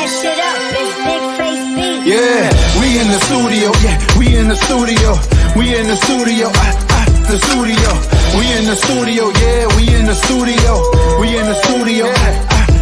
that shit up. It's Big Face Beat. Yeah, we in the studio. Yeah, we in the studio. We in the studio. The studio. We in the studio. Yeah, we in the studio. We in the studio.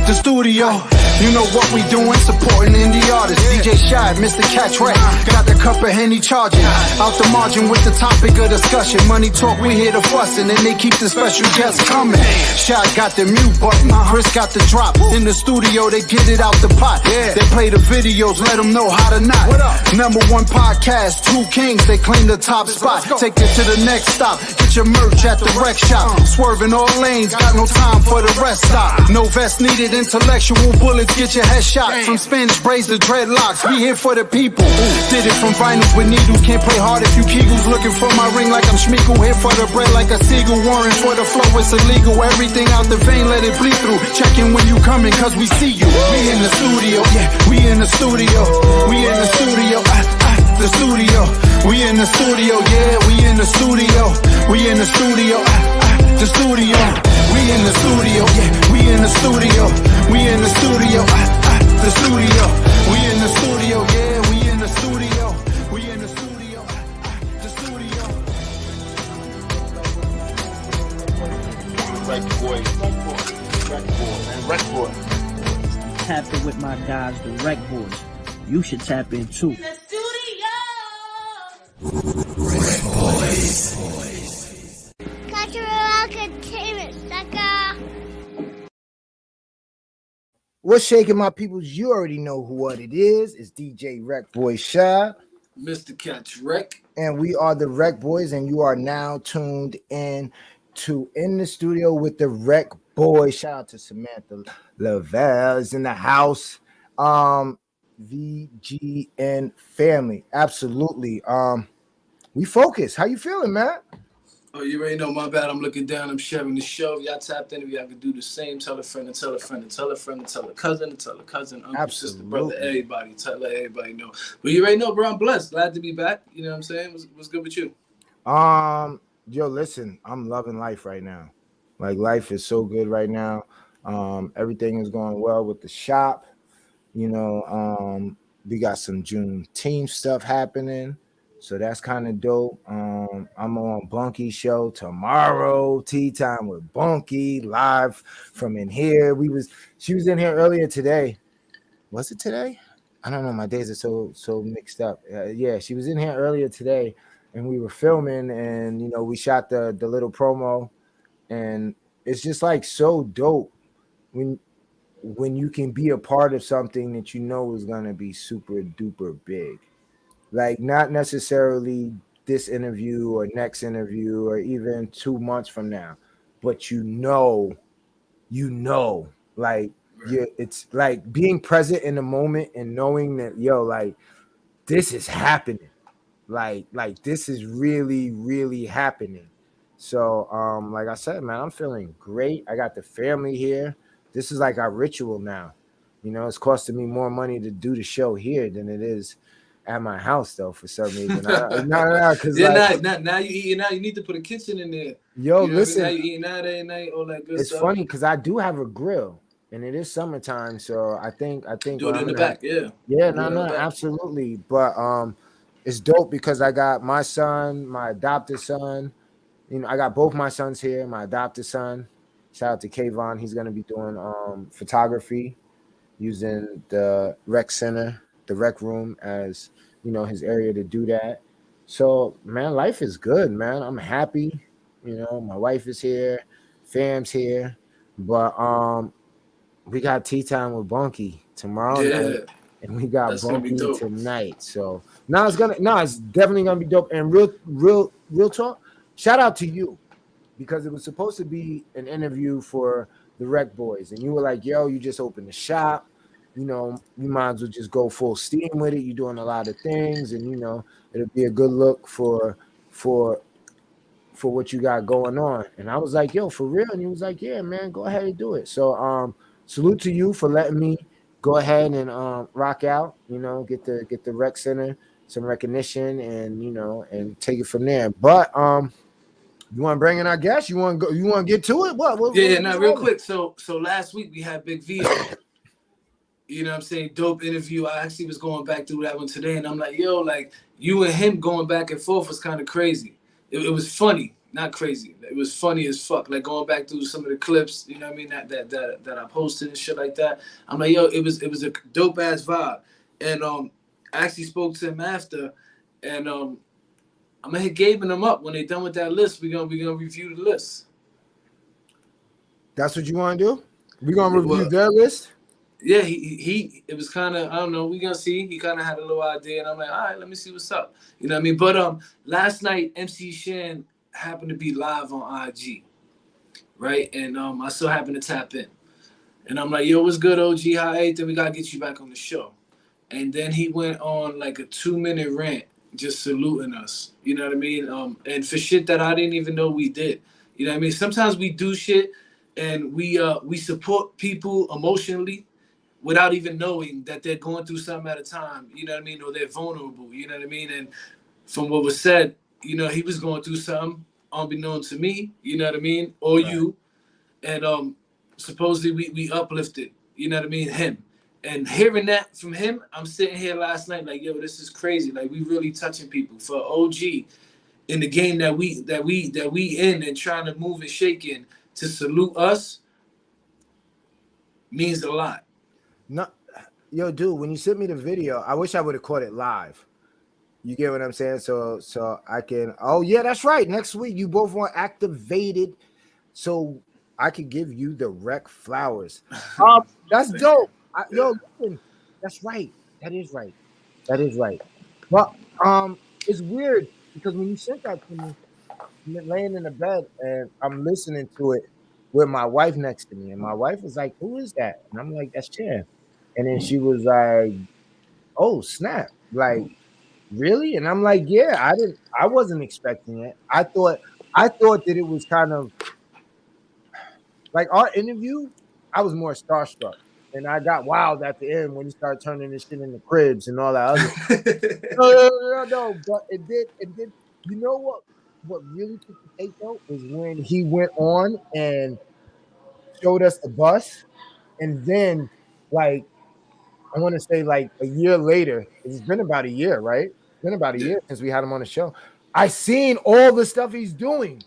The studio. You know what we doing, supporting indie artists. DJ Shy, Mr. Catch Right. Got the cup of Henny charging. Out the margin with the topic of discussion. Money talk, we hear the fussing, and they keep the special guests coming. Shy got the mute button, Chris got the drop. In the studio, they get it out the pot. They play the videos, let them know how to knock. Number one podcast, 2 kings, they claim the top spot. Take it to the next stop. Get your merch at the rec shop. Swerving all lanes, got no time for the rest stop. No vest needed, intellectual bullets. Get your head shot. From Spanish braids to dreadlocks, we here for the people. Did it from vinyls with needles. Can't play hard if you Kegels. Looking for my ring like I'm Schmeagle. Here for the bread like a seagull. Warrant for the flow, it's illegal. Everything out the vein, let it bleed through. Checking when you coming, cause we see you. We in the studio, yeah, we in the studio. We in the studio, the studio. We in the studio, yeah, we in the studio. We in the studio, the studio. We in the studio, yeah, we in the studio. We in the studio, the studio. We in the studio, yeah, we in the studio. We in the studio, the studio. Rec boy. Tap in with my guys, the Rec Boys. You should tap in too. In the studio. Rec Boys. Cultural entertainment, sucker. What's shaking, my peoples? You already know what it is. It's DJ Rec Boy Shy. Mr. Catch Rec. And we are the Rec Boys, and you are now tuned in to In the Studio with the Rec Boys. Shout out to Samantha Lavelle is in the house. VGN family. Absolutely. We focus. How you feeling, man? Oh, you already know, my bad. I'm looking down. I'm sharing the show. If y'all tapped in, if y'all could do the same. Tell a friend, and tell a friend, and tell a friend, and tell a cousin, and tell a cousin, uncle, Absolutely. sister, brother, everybody. Let everybody know. But you already know, bro, I'm blessed. Glad to be back. You know what I'm saying? What's good with you? Yo, listen, I'm loving life right now. Like, life is so good right now. Everything is going well with the shop. You know, we got some Juneteenth stuff happening. So that's kind of dope. I'm on Bunky show tomorrow. Tea time with Bunky live from in here. She was in here earlier today. Was it today? I don't know. My days are so mixed up. Yeah, she was in here earlier today, and we were filming, and you know, we shot the little promo, and it's just like so dope when you can be a part of something that you know is gonna be super duper big. Like, not necessarily this interview or next interview or even 2 months from now, but you know, like, it's like being present in the moment and knowing that, yo, like, this is happening. Like this is really, really happening. So, like I said, man, I'm feeling great. I got the family here. This is like our ritual now. You know, it's costing me more money to do the show here than it is at my house, though, for some reason. No, because now you eating out. You need to put a kitchen in there. Yo, you know listen, now you eating out every night, all that good it's stuff. It's funny because I do have a grill, and it is summertime, so I think do it in the back, absolutely. But it's dope because I got my son, my adopted son. You know, I got both my sons here. My adopted son, shout out to Kayvon. He's gonna be doing photography, using the rec center, the rec room as, you know, his area to do that. So, man, life is good, man. I'm happy. You know, my wife is here, fam's here, but we got tea time with Bunky tomorrow night, and we got Bunky tonight. So it's definitely gonna be dope. And real talk, shout out to you, because it was supposed to be an interview for the Rec Boys, and you were like, yo, you just opened the shop. You know, you might as well just go full steam with it. You're doing a lot of things, and you know, it'll be a good look for what you got going on. And I was like, yo, for real? And he was like, yeah, man, go ahead and do it. So salute to you for letting me go ahead and rock out, you know, get the rec center some recognition, and you know, and take it from there. But you want to bring in our guest? You want to get to it? What real quick. So last week we had Big V. You know what I'm saying? Dope interview. I actually was going back through that one today, and I'm like, yo, like you and him going back and forth was kind of crazy. It was funny, not crazy. It was funny as fuck. Like going back through some of the clips, you know what I mean? That I posted and shit like that. I'm like, yo, it was a dope ass vibe. And I actually spoke to him after, and I'm gonna hit Gabe and them up when they done with that list. We gonna review the list. That's what you want to do? We're gonna review their list. Yeah, he it was kind of, I don't know, we gonna see. He kind of had a little idea, and I'm like, all right, let me see what's up. You know what I mean? But last night MC Shan happened to be live on IG, right? And I still happened to tap in, and I'm like, yo, what's good, OG? How everything? We gotta get you back on the show. And then he went on like a 2-minute rant, just saluting us. You know what I mean? And for shit that I didn't even know we did. You know what I mean? Sometimes we do shit, and we support people emotionally without even knowing that they're going through something at a time, you know what I mean? Or they're vulnerable, you know what I mean? And from what was said, you know, he was going through something unbeknown to me, you know what I mean? Or right. You. And supposedly we uplifted, you know what I mean, him. And hearing that from him, I'm sitting here last night like, yo, this is crazy. Like we really touching people. For OG in the game that we in and trying to move and shake in, to salute us means a lot. No, yo, dude, when you sent me the video, I wish I would have caught it live. You get what I'm saying? So I can. Oh yeah, that's right. Next week you both want activated, so I could give you the rec flowers. That's dope. Yo, listen, that's right. That is right. That is right. But it's weird because when you sent that to me, I'm laying in the bed and I'm listening to it with my wife next to me, and my wife was like, "Who is that?" And I'm like, "That's Chan." And then she was like, "Oh, snap. Like, really?" And I'm like, "Yeah, I wasn't expecting it. I thought that it was kind of like our interview, I was more starstruck. And I got wild at the end when he started turning this shit into cribs and all that other. No. But it did. You know what really took the cake though is when he went on and showed us the bus, and then like I want to say like a year later, it's been about a year, right? It's been about a year since we had him on the show. I seen all the stuff he's doing.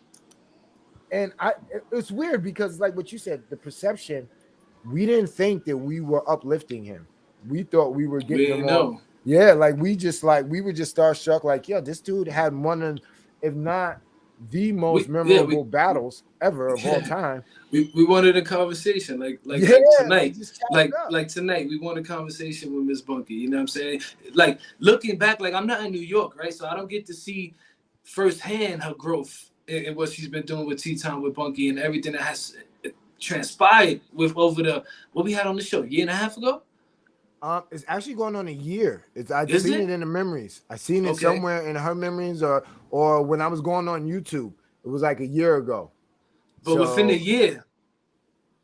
And it's weird because like what you said, the perception, we didn't think that we were uplifting him. We thought we were getting him on. Yeah, like we were just starstruck, like, yo, this dude had one of, if not the most memorable battles ever of all time. We wanted a conversation like tonight. Like tonight, we want a conversation with Miss Bunky. You know what I'm saying? Like looking back, like I'm not in New York, right? So I don't get to see firsthand her growth and what she's been doing with Tea Time with Bunky and everything that has transpired with over the what we had on the show a year and a half ago. It's actually going on a year. I've seen it in the memories. I seen it somewhere in her memories, or when I was going on YouTube. It was like a year ago. But within a year,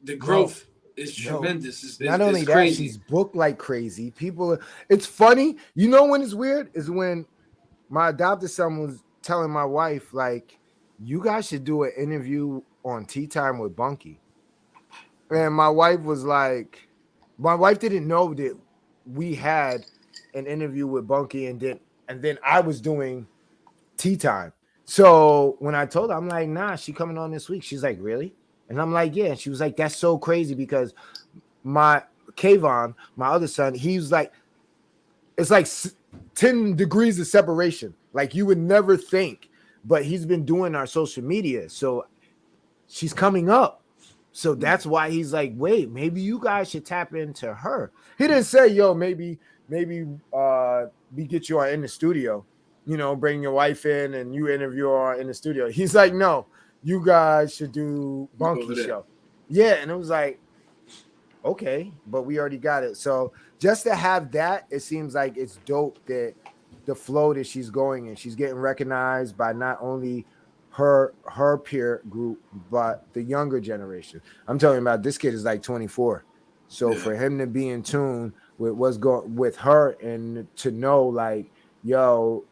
the growth is tremendous. It's not only that, crazy. She's booked like crazy. People, it's funny. You know when it's weird is when my adopted son was telling my wife, like, you guys should do an interview on Tea Time with Bunky. And my wife was like, my wife didn't know that we had an interview with Bunky, and then I was doing Tea Time. So when I told her, I'm like, nah, she coming on this week. She's like, really? And I'm like, yeah. And she was like, that's so crazy because my Kayvon, my other son, he's like, it's like 10 degrees of separation. Like you would never think, but he's been doing our social media. So she's coming up. So that's why he's like, wait, maybe you guys should tap into her. He didn't say, yo, maybe we get you in the studio, you know, bring your wife in and you interview her in the studio. He's like, no, you guys should do Bunky show. Yeah, and it was like, okay, but we already got it. So just to have that, it seems like it's dope that the flow that she's going in, she's getting recognized by not only her peer group, but the younger generation. I'm talking about this kid is like 24. So for him to be in tune with what's going with her and to know like, yo,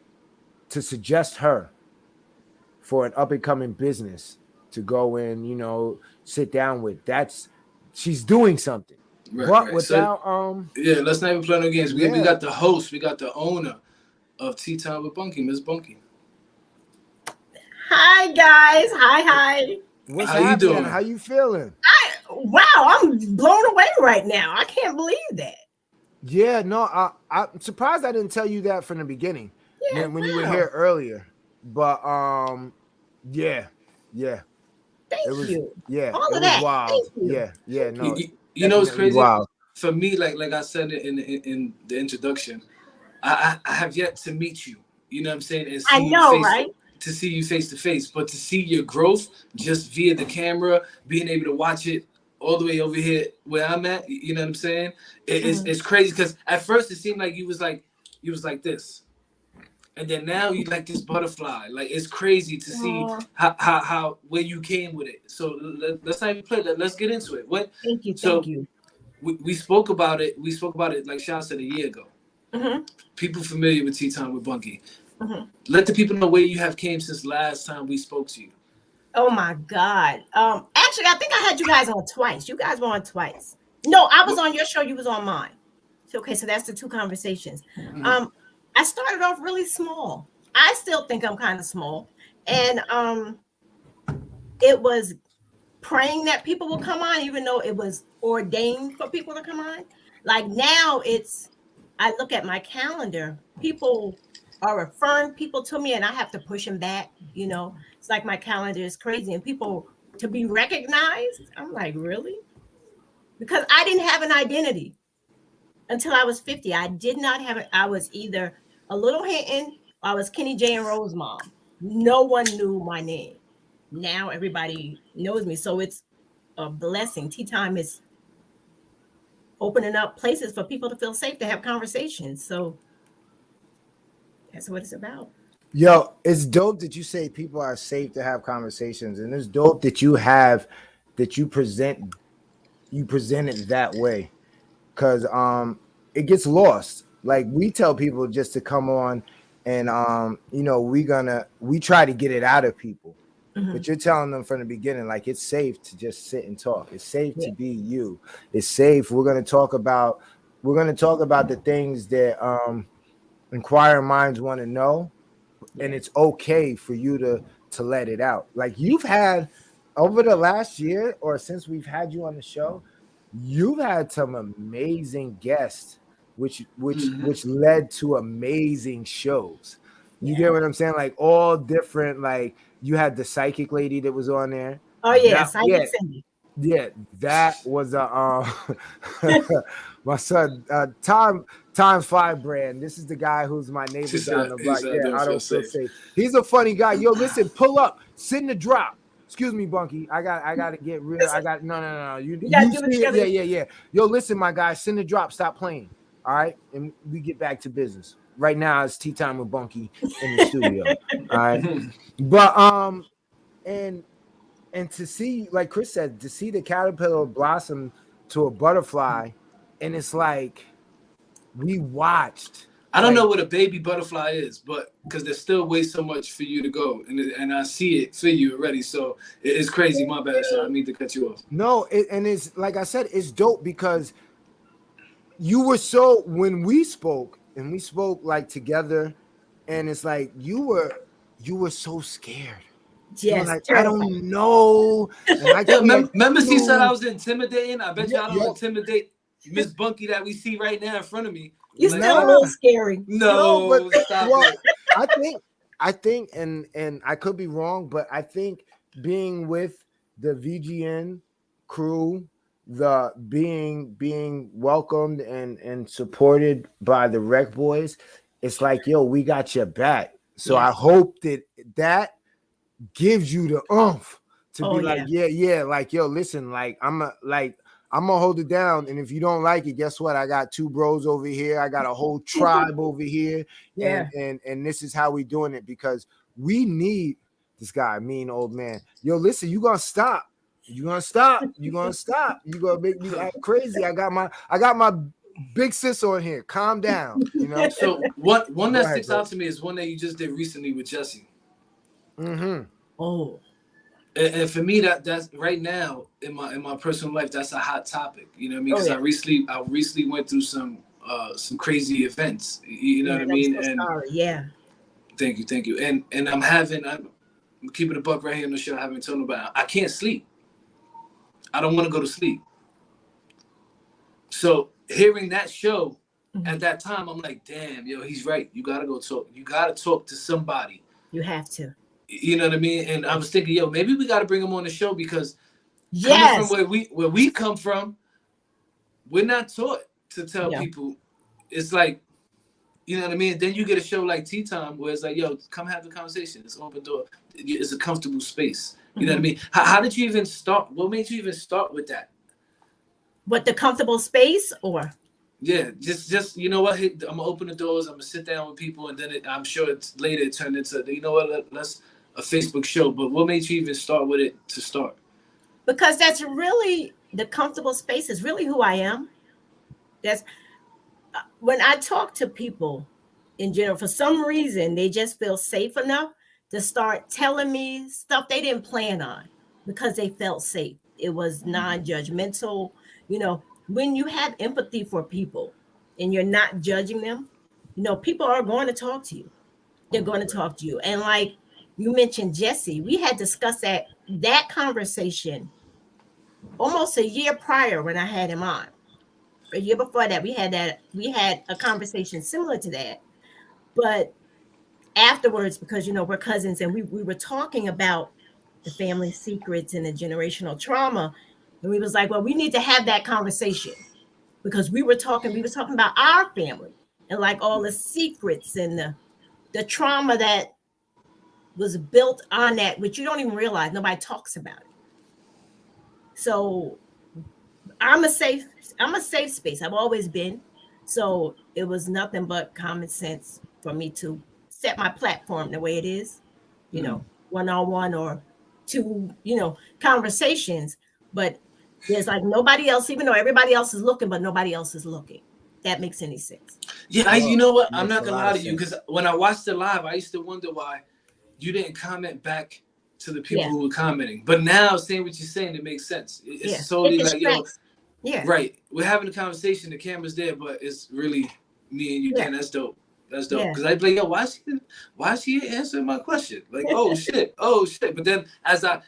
to suggest her for an up and coming business to go in, you know, sit down with, she's doing something. But Right. without Yeah, let's not even play no games. We yeah. got the host, we got the owner of Tea Time with Bunky, Miss Bunky. Hi guys. Hi. What's How you happening? doing? How you feeling? Wow, I'm blown away right now. I can't believe that. Yeah, no, I'm surprised I didn't tell you that from the beginning Yeah, when you were wow. here earlier. But yeah. Thank It was you. yeah, All it of was that. wild. Thank you. Yeah, no, You know what's definitely crazy? wild. For me, like I said in the introduction, I have yet to meet you. You know what I'm saying? And I see you know, right? face to face, but to see your growth just via the camera, being able to watch it all the way over here where I'm at. You know what I'm saying? It's crazy because at first it seemed like you was like this. And then now you like this butterfly. Like it's crazy to see Aw. how where you came with it. So let's not even play that. Let's get into it. What? Thank you. So Thank you. we spoke about it. We spoke about it like Sean said a year ago. Mhm. People familiar with Tea Time with Bunky. Mhm. Let the people know where you have came since last time we spoke to you. Oh my God. Actually, I think I had you guys on twice. You guys were on twice. No, I was on your show. You was on mine. So, okay, so that's the two conversations. I started off really small. I still think I'm kind of small, and it was praying that people will come on, even though it was ordained for people to come on. Like now, I look at my calendar. People are referring people to me, and I have to push them back. You know, it's like my calendar is crazy, and people to be recognized. I'm like, really? Because I didn't have an identity until I was 50. I did not have it. I was either a little Hinton or I was Kenny J and Rose mom. No one knew my name. Now everybody knows me. So it's a blessing. Tea Time is opening up places for people to feel safe to have conversations. So that's what it's about. Yo, it's dope that you say people are safe to have conversations, and it's dope that you present it that way, because it gets lost. Like we tell people just to come on, and we try to get it out of people. But you're telling them from the beginning, like it's safe to just sit and talk. It's safe to be you. It's safe. We're gonna talk about the things that inquiring minds want to know, and it's okay for you to let it out. Like you've had over the last year or since we've had you on the show, you've had some amazing guests, which led to amazing shows. You get what I'm saying? Like all different. Like you had the psychic lady that was on there. Oh yeah, Psychic Cindy. Yeah, that was a my son Times 5 brand. This is the guy who's my neighbor down the block. Yeah, I don't feel safe. He's a funny guy. Yo, listen, pull up, sit in the drop. Excuse me, Bunky. I got to get real. I got no. You see it? Yeah. Yo, listen, my guy, sit in the drop. Stop playing. All right, and we get back to business. Right now, it's Tea Time with Bunky in the studio. All right, but and to see, like Chris said, to see the caterpillar blossom to a butterfly, and it's like we watched. I don't know what a baby butterfly is, but because there's still way so much for you to go, and I see it for you already. So it's crazy. My bad, so I need to cut you off. No, and it's like I said, it's dope because you were when we spoke like together, and it's like you were so scared. Yes, like, I don't know. And I remember she said I was intimidating. I bet you I don't intimidate Miss Bunky that we see right now in front of me. You're still a little scary. No, but stop it. I think, and I could be wrong, but I think being with the VGN crew, the being welcomed and supported by the Rec Boys, it's like, yo, we got your back. So I hope that gives you the oomph to be like, like, yo, listen, like I'm gonna hold it down, and if you don't like it, guess what? I got two bros over here, I got a whole tribe over here, and this is how we doing it, because we need this guy, mean old man. Yo, listen, you gonna stop, you gonna make me act crazy. I got my big sis on here. Calm down, you know. So one that sticks out to me is one that you just did recently with Jesse. Oh, And for me, that's right now in my personal life, that's a hot topic. You know what I mean? Oh, Because yeah. I recently went through some crazy events. You know Yeah, what I I'm mean? so And sorry. Yeah. thank you. And I'm keeping a buck right here on the show. I haven't told nobody. I can't sleep. I don't want to go to sleep. So hearing that show at that time, I'm like, damn, yo, he's right. You gotta go talk. You gotta talk to somebody. You have to. You know what I mean? And I was thinking, yo, maybe we gotta bring him on the show because coming from Yes. where we come from, we're not taught to tell Yeah. people. It's like, you know what I mean? Then you get a show like Tea Time where it's like, yo, come have the conversation. It's open door. It's a comfortable space. You know what I mean? How did you even start? What made you even start with that? What, the comfortable space or? Yeah, just you know what? I'm gonna open the doors. I'm gonna sit down with people, and then I'm sure it's later it turned into, you know what? Let's a Facebook show. But what made you even start with it to start? Because that's really the comfortable space is really who I am. That's when I talk to people in general, for some reason, they just feel safe enough to start telling me stuff they didn't plan on because they felt safe. It was non-judgmental. You know, when you have empathy for people and you're not judging them, you know, people are going to talk to you. They're going to talk to you. And like you mentioned Jesse, we had discussed that conversation almost a year prior when I had him on. A year before that, we had a conversation similar to that. But afterwards, because you know we're cousins and we were talking about the family secrets and the generational trauma, and we was like, well, we need to have that conversation because we was talking about our family and like all the secrets and the trauma that was built on that, which you don't even realize. Nobody talks about it. So I'm a safe space. I've always been. So it was nothing but common sense for me to set my platform the way it is, you know, one-on-one or two, you know, conversations. But there's like nobody else, even though everybody else is looking, but nobody else is looking. That makes any sense. Yeah, you know what? I'm makes not a gonna lot lie of to you sense. because when I watched it live, I used to wonder why you didn't comment back to the people Yeah. who were commenting. But now saying what you're saying, it makes sense. It's Yeah. solely It like, yo, distracts. Yeah. right, we're having a conversation, the camera's there, but it's really me and you. Yeah. Damn, that's dope. That's dope. Yeah. Because I'd be like, yo, why is she answering my question? Like, oh shit. But then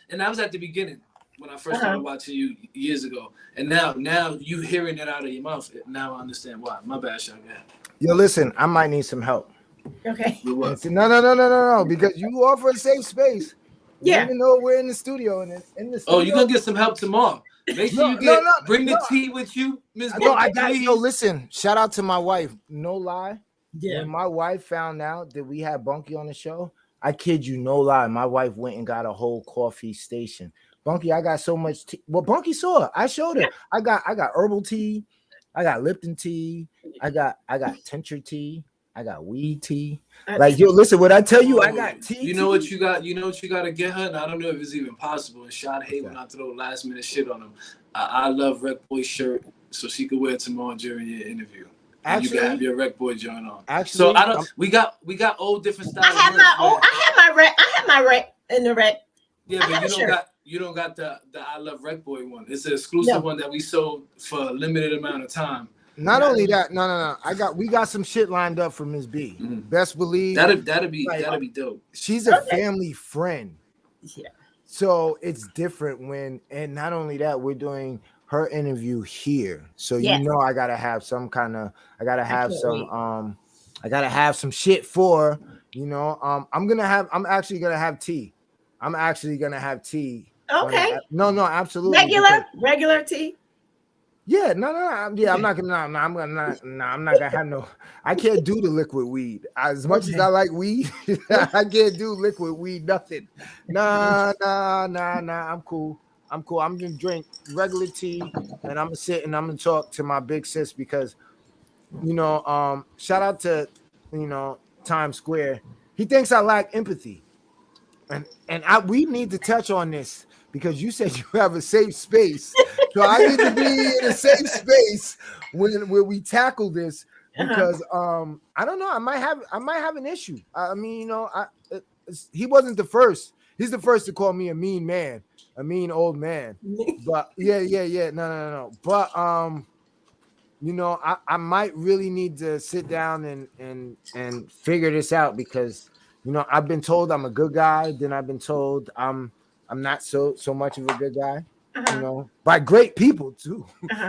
and I was at the beginning when I first started watching you years ago. And now you hearing it out of your mouth, now I understand why. My bad, Sean. Yeah. Yo, listen, I might need some help. Okay. With what? No, because you offer a safe space. Yeah. Even though we're in the studio and in the studio. Oh, you're gonna get some help tomorrow. Make sure bring the tea with you, Miss No, Bunky, I got please. yo. Listen, shout out to my wife. No lie. Yeah. When my wife found out that we had Bunky on the show, I kid you, no lie. My wife went and got a whole coffee station. Bunky, I got so much tea. Well, Bunky saw it. I showed her. I got herbal tea. I got Lipton tea. I got tincture tea. I got weed tea. Like, yo, listen, what I tell you, I got tea. You know what you got? You know what you got to get her? And I don't know if it's even possible. And Sean hate when I throw last minute shit on him. I love Rec Boy shirt, so she could wear it tomorrow during your interview. Actually, you can have your Rec Boy joint on. Actually, so I don't. We got all different styles. I have my rec in the rec. Yeah, but you don't got the I love Rec Boy one. It's an exclusive one that we sold for a limited amount of time. Not only that, no. We got some shit lined up for Ms. B. Best believe that'd be dope. She's a family friend. Yeah. So it's different and not only that, we're doing her interview here. So you know I gotta have some shit for, you know. I'm actually gonna have tea. Okay. No, absolutely. Regular tea. Yeah, no. I'm not gonna have no. I can't do the liquid weed. As much as I like weed, I can't do liquid weed. Nothing. Nah. I'm cool. I'm gonna drink regular tea, and I'm gonna sit and I'm gonna talk to my big sis because, you know, shout out to, you know, Times Square. He thinks I lack empathy, and we need to touch on this. Because you said you have a safe space, so I need to be in a safe space when we tackle this. Because I don't know, I might have an issue. I mean, you know, he wasn't the first. He's the first to call me a mean man, a mean old man. But yeah. No. But you know, I might really need to sit down and figure this out because you know I've been told I'm a good guy, then I've been told I'm not so much of a good guy. You know, by great people too.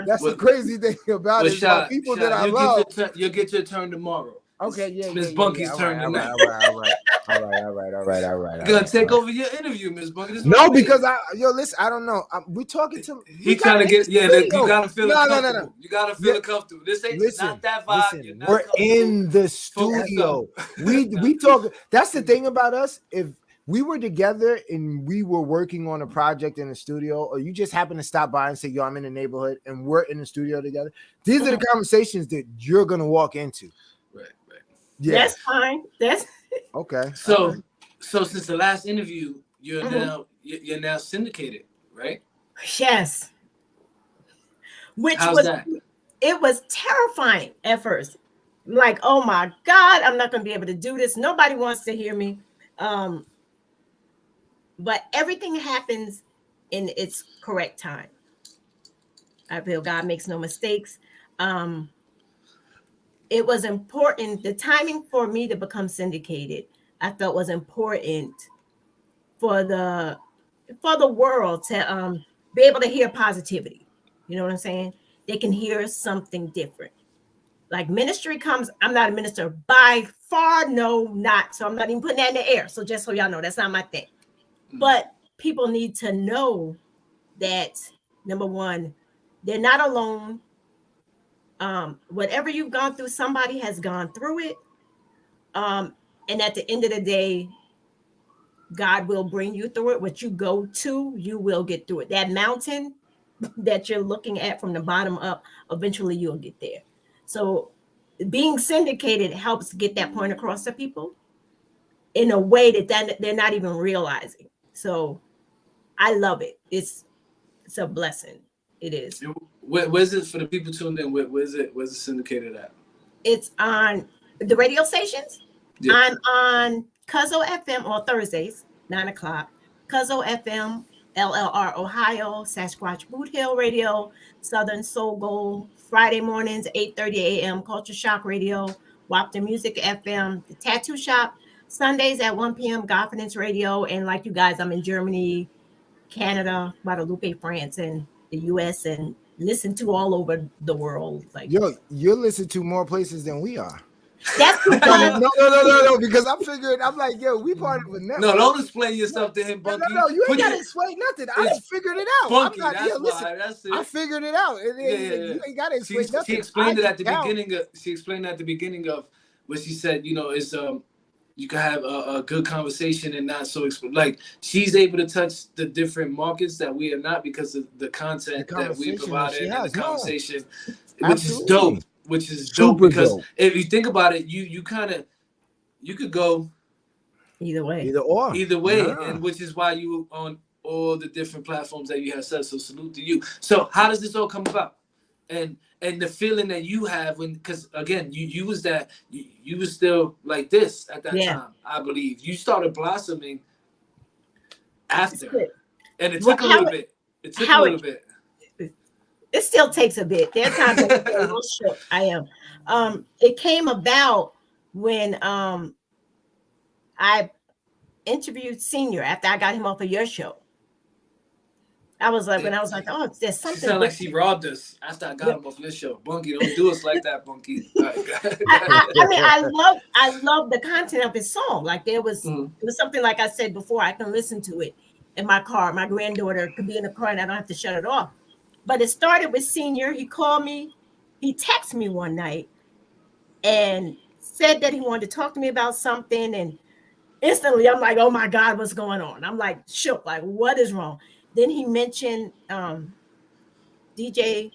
That's the crazy thing about it. By people that I love. You'll get your turn tomorrow. Okay, yeah. Miss Bunky's turn tonight. All right. You're gonna take over your interview, Miss Bunky. No, because listen, I don't know. We talking to. He trying to get you gotta feel comfortable. No. You gotta feel comfortable. This ain't not that vibe. We're in the studio. We talk. That's the thing about us. If we were together and we were working on a project in the studio, or you just happen to stop by and say, "Yo, I'm in the neighborhood," and we're in the studio together. These are the conversations that you're gonna walk into. Right. Yeah, that's fine. That's okay. So since the last interview, you're now syndicated, right? yes. How's that? It was terrifying at first. Like, oh my God, I'm not gonna be able to do this. Nobody wants to hear me. But everything happens in its correct time. I feel God makes no mistakes. It was important. The timing for me to become syndicated, I felt was important for the world to be able to hear positivity. You know what I'm saying? They can hear something different. Like ministry comes, I'm not a minister by far, no, not. So I'm not even putting that in the air. So just so y'all know, that's not my thing. But people need to know that, number one, they're not alone. Whatever you've gone through, somebody has gone through it. And at the end of the day, God will bring you through it. What you go to, you will get through it. That mountain that you're looking at from the bottom up, eventually you'll get there. So being syndicated helps get that point across to people in a way that they're not even realizing. So I love it. It's a blessing. It is. Where's it for the people tuned in? Where's it syndicated at? It's on the radio stations. Yeah. I'm on Cuzzo FM on Thursdays, 9:00. Cuzzo FM, LLR Ohio, Sasquatch Boot Hill Radio, Southern Soul Gold, Friday mornings, 8:30 a.m. Culture Shock Radio, Wapton Music FM, The Tattoo Shop, Sundays at 1 p.m. Confidence Radio, and like you guys, I'm in Germany, Canada, Guadeloupe, France, and the U.S. and listen to all over the world. Like, yo, you're listening to more places than we are. That's no, because I'm like, yo, we part of a network. No, don't explain yourself to him, Bunky. No, you ain't gotta explain nothing. I just figured it out. Bunky, I'm not, that's it. I figured it out. You ain't gotta explain nothing. She explained it at the beginning of what she said, you know, is you can have a good conversation and not so like she's able to touch the different markets that we are not because of the content that we provided and the conversation, which is dope because if you think about it, you could go either way, and which is why you on all the different platforms that you have said. So salute to you. So how does this all come about? And the feeling that you have when, because again, you was that you was still like this at that time. I believe you started blossoming after, and it took a little bit. It took a little bit. It still takes a bit. There are times I'm a little shook. I am. It came about when I interviewed Senior after I got him off of your show. I was like, oh, there's something. She sounded like she robbed us after I got him off your show. Bunky, don't do us like that, Bunky. Right. I mean, I love the content of his song. Like it was something like I said before. I can listen to it in my car. My granddaughter could be in the car and I don't have to shut it off. But it started with Senior. He called me. He texted me one night and said that he wanted to talk to me about something. And instantly, I'm like, oh my God, what's going on? I'm like shook. Like, what is wrong? Then he mentioned DJ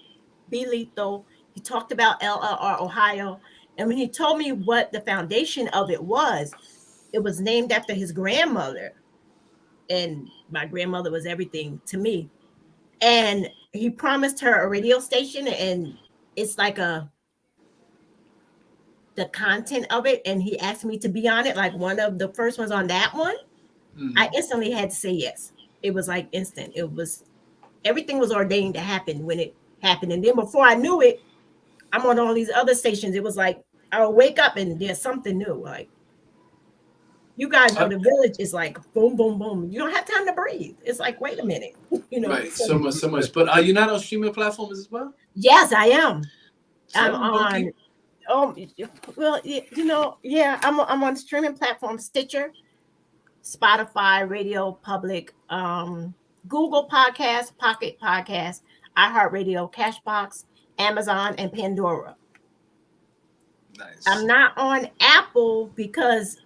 B. Lethal. He talked about LLR Ohio. And when he told me what the foundation of it was named after his grandmother. And my grandmother was everything to me. And he promised her a radio station. And it's like the content of it. And he asked me to be on it, like one of the first ones on that one. I instantly had to say yes. It was like instant. It was everything was ordained to happen when it happened. And then before I knew it, I'm on all these other stations. It was like I would wake up and there's something new. Like you guys know, the village is like boom, boom, boom. You don't have time to breathe. It's like, wait a minute, Right, So, so much. But are you not on streaming platforms as well? yes, I am. I'm Tell 'em, Bunky. on. Oh, well, yeah. I'm on streaming platforms: Stitcher, Spotify, Radio Public, Google Podcasts, Pocket Podcasts, iHeartRadio, Cashbox, Amazon, and Pandora. Nice. I'm not on Apple because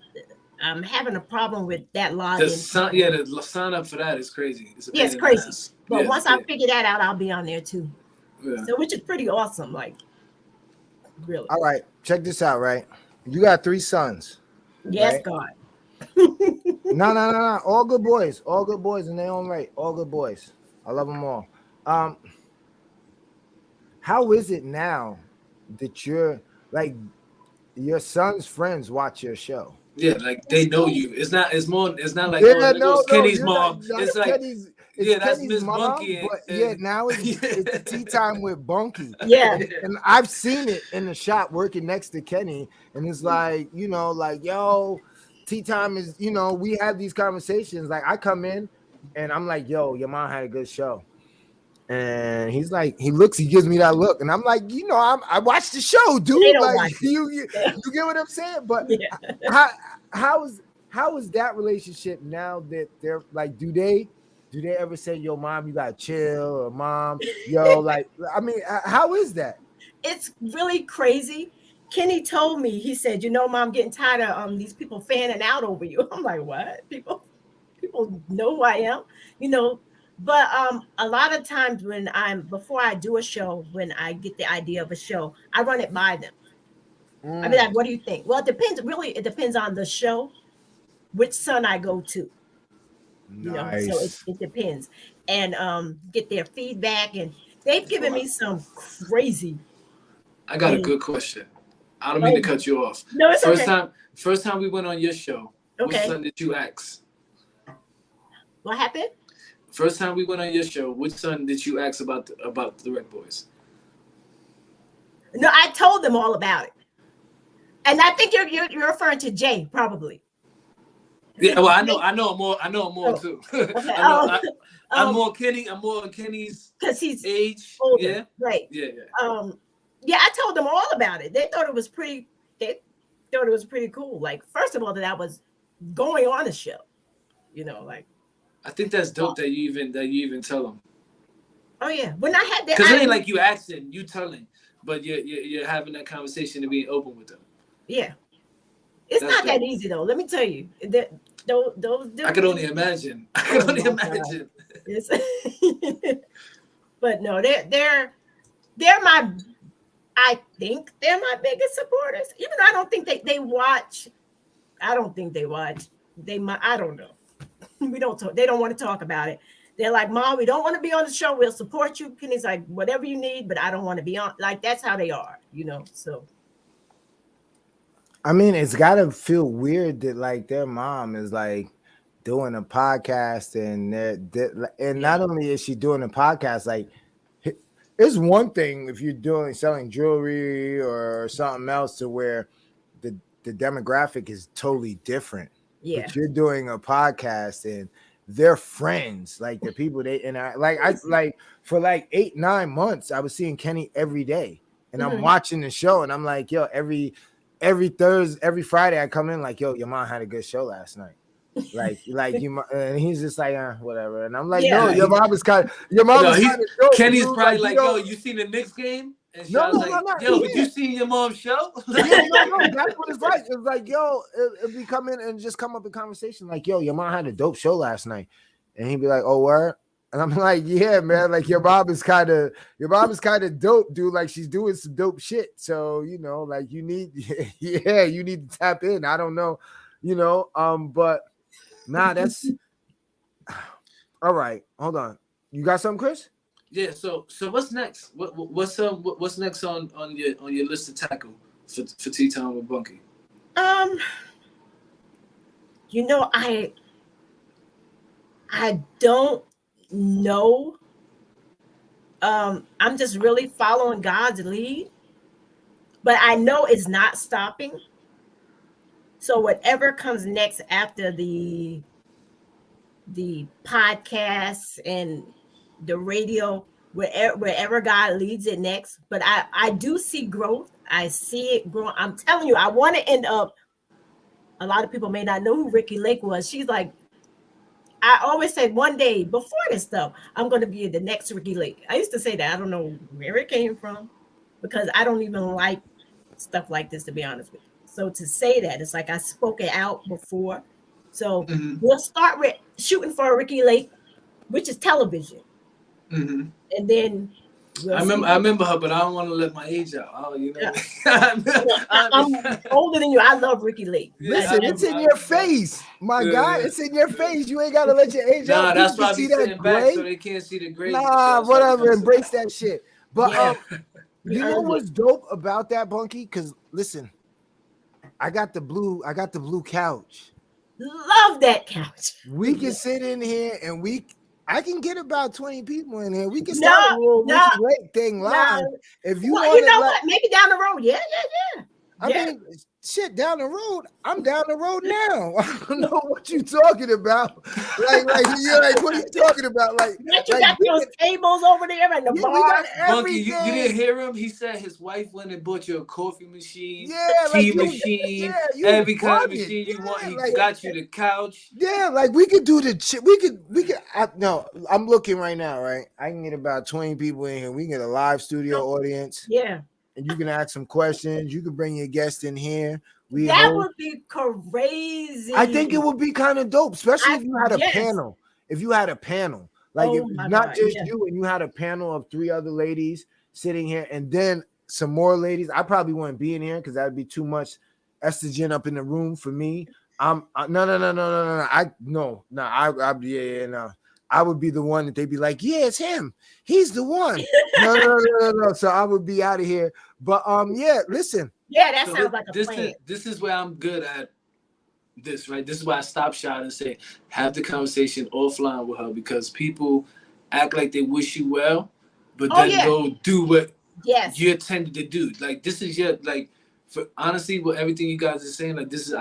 I'm having a problem with that login. The sign up for that is crazy. It's crazy. But once I figure that out, I'll be on there too. Yeah. So, which is pretty awesome. Like, really. All right, check this out. Right, you got 3 sons. Yes, right? God. No. All good boys. All good boys in their own right. All good boys. I love them all. How is it now that you're like your son's friends watch your show? Yeah, like they know you. It's not like It's Kenny's mom. It's like Kenny's, that's Kenny's Miss mom, Bunky. but now it's tea time with Bunky. Yeah. And I've seen it in the shop working next to Kenny, and it's like, yo, tea time is, we have these conversations. Like I come in and I'm like, yo, your mom had a good show. And he's like, he gives me that look, and I'm like, I watched the show, dude. They don't Like watch you get what I'm saying? But Yeah. how is that relationship now that they're like, do they ever say, yo, mom, you gotta chill, or mom, yo, like, I mean, how is that? It's really crazy. Kenny told me, he said, Mom, I'm getting tired of these people fanning out over you. I'm like, what? People know who I am, But a lot of times before I do a show, when I get the idea of a show, I run it by them. I mean, like, what do you think? Well, it depends. Really, it depends on the show, which son I go to. Nice. So it depends, and get their feedback, and they've given me some crazy. I got a good question. I don't mean to cut you off. No, it's okay. First time we went on your show, which son did you ask? What happened? First time we went on your show, which son did you ask about the Rec Boys? No, I told them all about it, and I think you're referring to Jay, probably. Yeah, well, I know more too. Okay. I'm more Kenny. I'm more Kenny's because he's age. Older, yeah, right. Yeah. Yeah, I told them all about it. They thought it was pretty. They thought it was pretty cool. Like, first of all, that I was going on a show. Like. I think that's dope that you even tell them. Oh yeah, when I had that, because it ain't like you asking, you telling, but you're having that conversation and being open with them. Yeah, it's that's not dope. That easy though. Let me tell you, those I could only imagine. But no, they're my. I think they're my biggest supporters. Even though I don't think they watch. I don't think they watch. I don't know. We don't talk. They don't want to talk about it. They're like, Mom, we don't want to be on the show. We'll support you. Kenny's like, whatever you need, but I don't want to be on. Like, that's how they are, So. I mean, it's gotta feel weird that like their mom is like doing a podcast, and not only is she doing a podcast, like it's one thing if you're selling jewelry or something else to where the demographic is totally different. Yeah. But you're doing a podcast and they're friends, like the people for like 8-9 months, I was seeing Kenny every day, and I'm watching the show, and I'm like, yo, every Thursday, every Friday, I come in like, yo, your mom had a good show last night, like you, and he's just like, whatever, and I'm like, no, your mom is kind of, Kenny's probably like, yo, you seen the Knicks game? And no, yo, but you seen your mom's show? Yeah, no, that's what it's like. It's like, yo, if we come in and just come up in conversation, like, yo, your mom had a dope show last night, and he'd be like, oh, word? And I'm like, yeah, man, like your mom is kind of dope, dude. Like she's doing some dope shit. So like you need to tap in. I don't know, but nah, that's all right. Hold on, you got something, Chris? Yeah, so what's next? What's next on your list to tackle for Tea Time with Bunky? I don't know. I'm just really following God's lead, but I know it's not stopping. So whatever comes next after the podcasts and the radio, wherever God leads it next. But I do see growth. I see it growing. I'm telling you, I want to end up. A lot of people may not know who Ricky Lake was. She's like, I always said one day before this stuff, I'm going to be the next Ricky Lake. I used to say that. I don't know where it came from because I don't even like stuff like this, to be honest with you. So to say that, it's like I spoke it out before. So we'll start with shooting for Ricky Lake, which is television. And then I remember her, but I don't want to let my age out. Oh, you know. I'm older than you. I love Ricky Lake. Listen, it's in your face, my guy. It's in your face. You ain't gotta let your age out. Nah, that's why I be sitting back so they can't see the gray. Nah, whatever. Embrace that shit. But you know what's dope about that, Bunky? Because listen, I got the blue couch. Love that couch. We can sit in here and I can get about 20 people in here. We can start a little Ricky Lake thing live. If you want, you know what? Maybe down the road. Yeah. I mean, shit, down the road. I'm down the road now. I don't know what you talking about. Like, you're like, what are you talking about? Like, you got those tables over there and the bar. Bunky, you didn't hear him? He said his wife went and bought you a coffee machine, tea machine, every kind of machine you want. He got you the couch. Yeah, like we could do the shit. We could. No, I'm looking right now. Right, I can get about 20 people in here. We can get a live studio audience. Yeah. And you can ask some questions. You can bring your guest in here. That would be crazy. I think it would be kind of dope, especially if you had a panel. If you had a panel, like not just you, and you had a panel of 3 other ladies sitting here, and then some more ladies. I probably wouldn't be in here because that'd be too much estrogen up in the room for me. No. I would be the one that they'd be like, yeah, it's him. He's the one. No. So I would be out of here. But yeah, listen. Yeah, that sounds like a plan. This is where I'm good at this, right? This is why I stop shot and say, have the conversation offline with her, because people act like they wish you well, but then go do what you intended to do. Like, this is for honestly, with everything you guys are saying, like, this is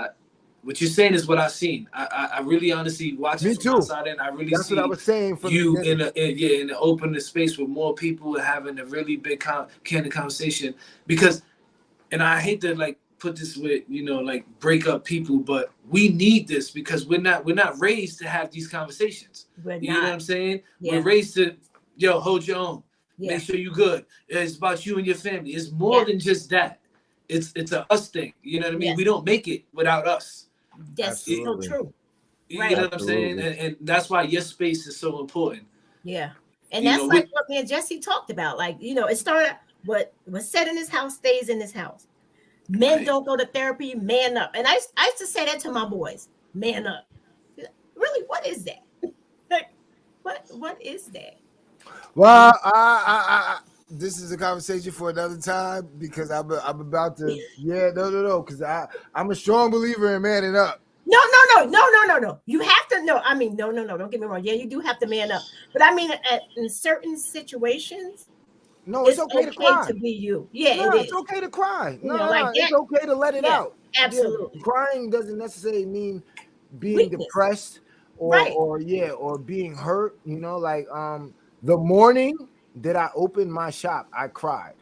what you're saying is what I've seen. I really honestly watch it from outside, and I really see what I was saying from you in an open space with more people having a really big candid conversation. Because, and I hate to like put this with like break up people, but we need this because we're not raised to have these conversations. Know what I'm saying? Yeah. We're raised to hold your own, make sure you're good. It's about you and your family. It's more than just that. It's a us thing. You know what I mean? We don't make it without us. That's so true. You know what I'm saying? And that's why your space is so important. Yeah. And that's like what me and Jesse talked about. Like, it started what was said in this house stays in this house. Men don't go to therapy, man up. And I used to say that to my boys, man up. Really, what is that? Like, what is that? Well, I this is a conversation for another time because I'm about to because I'm a strong believer in manning up. No. You have to no. I mean, no. Don't get me wrong. Yeah, you do have to man up, but I mean, in certain situations, it's okay to cry. To be you. Yeah, it's okay to cry. It's okay to let it out. Absolutely. Crying doesn't necessarily mean being depressed or being hurt. The morning that I opened my shop, I cried,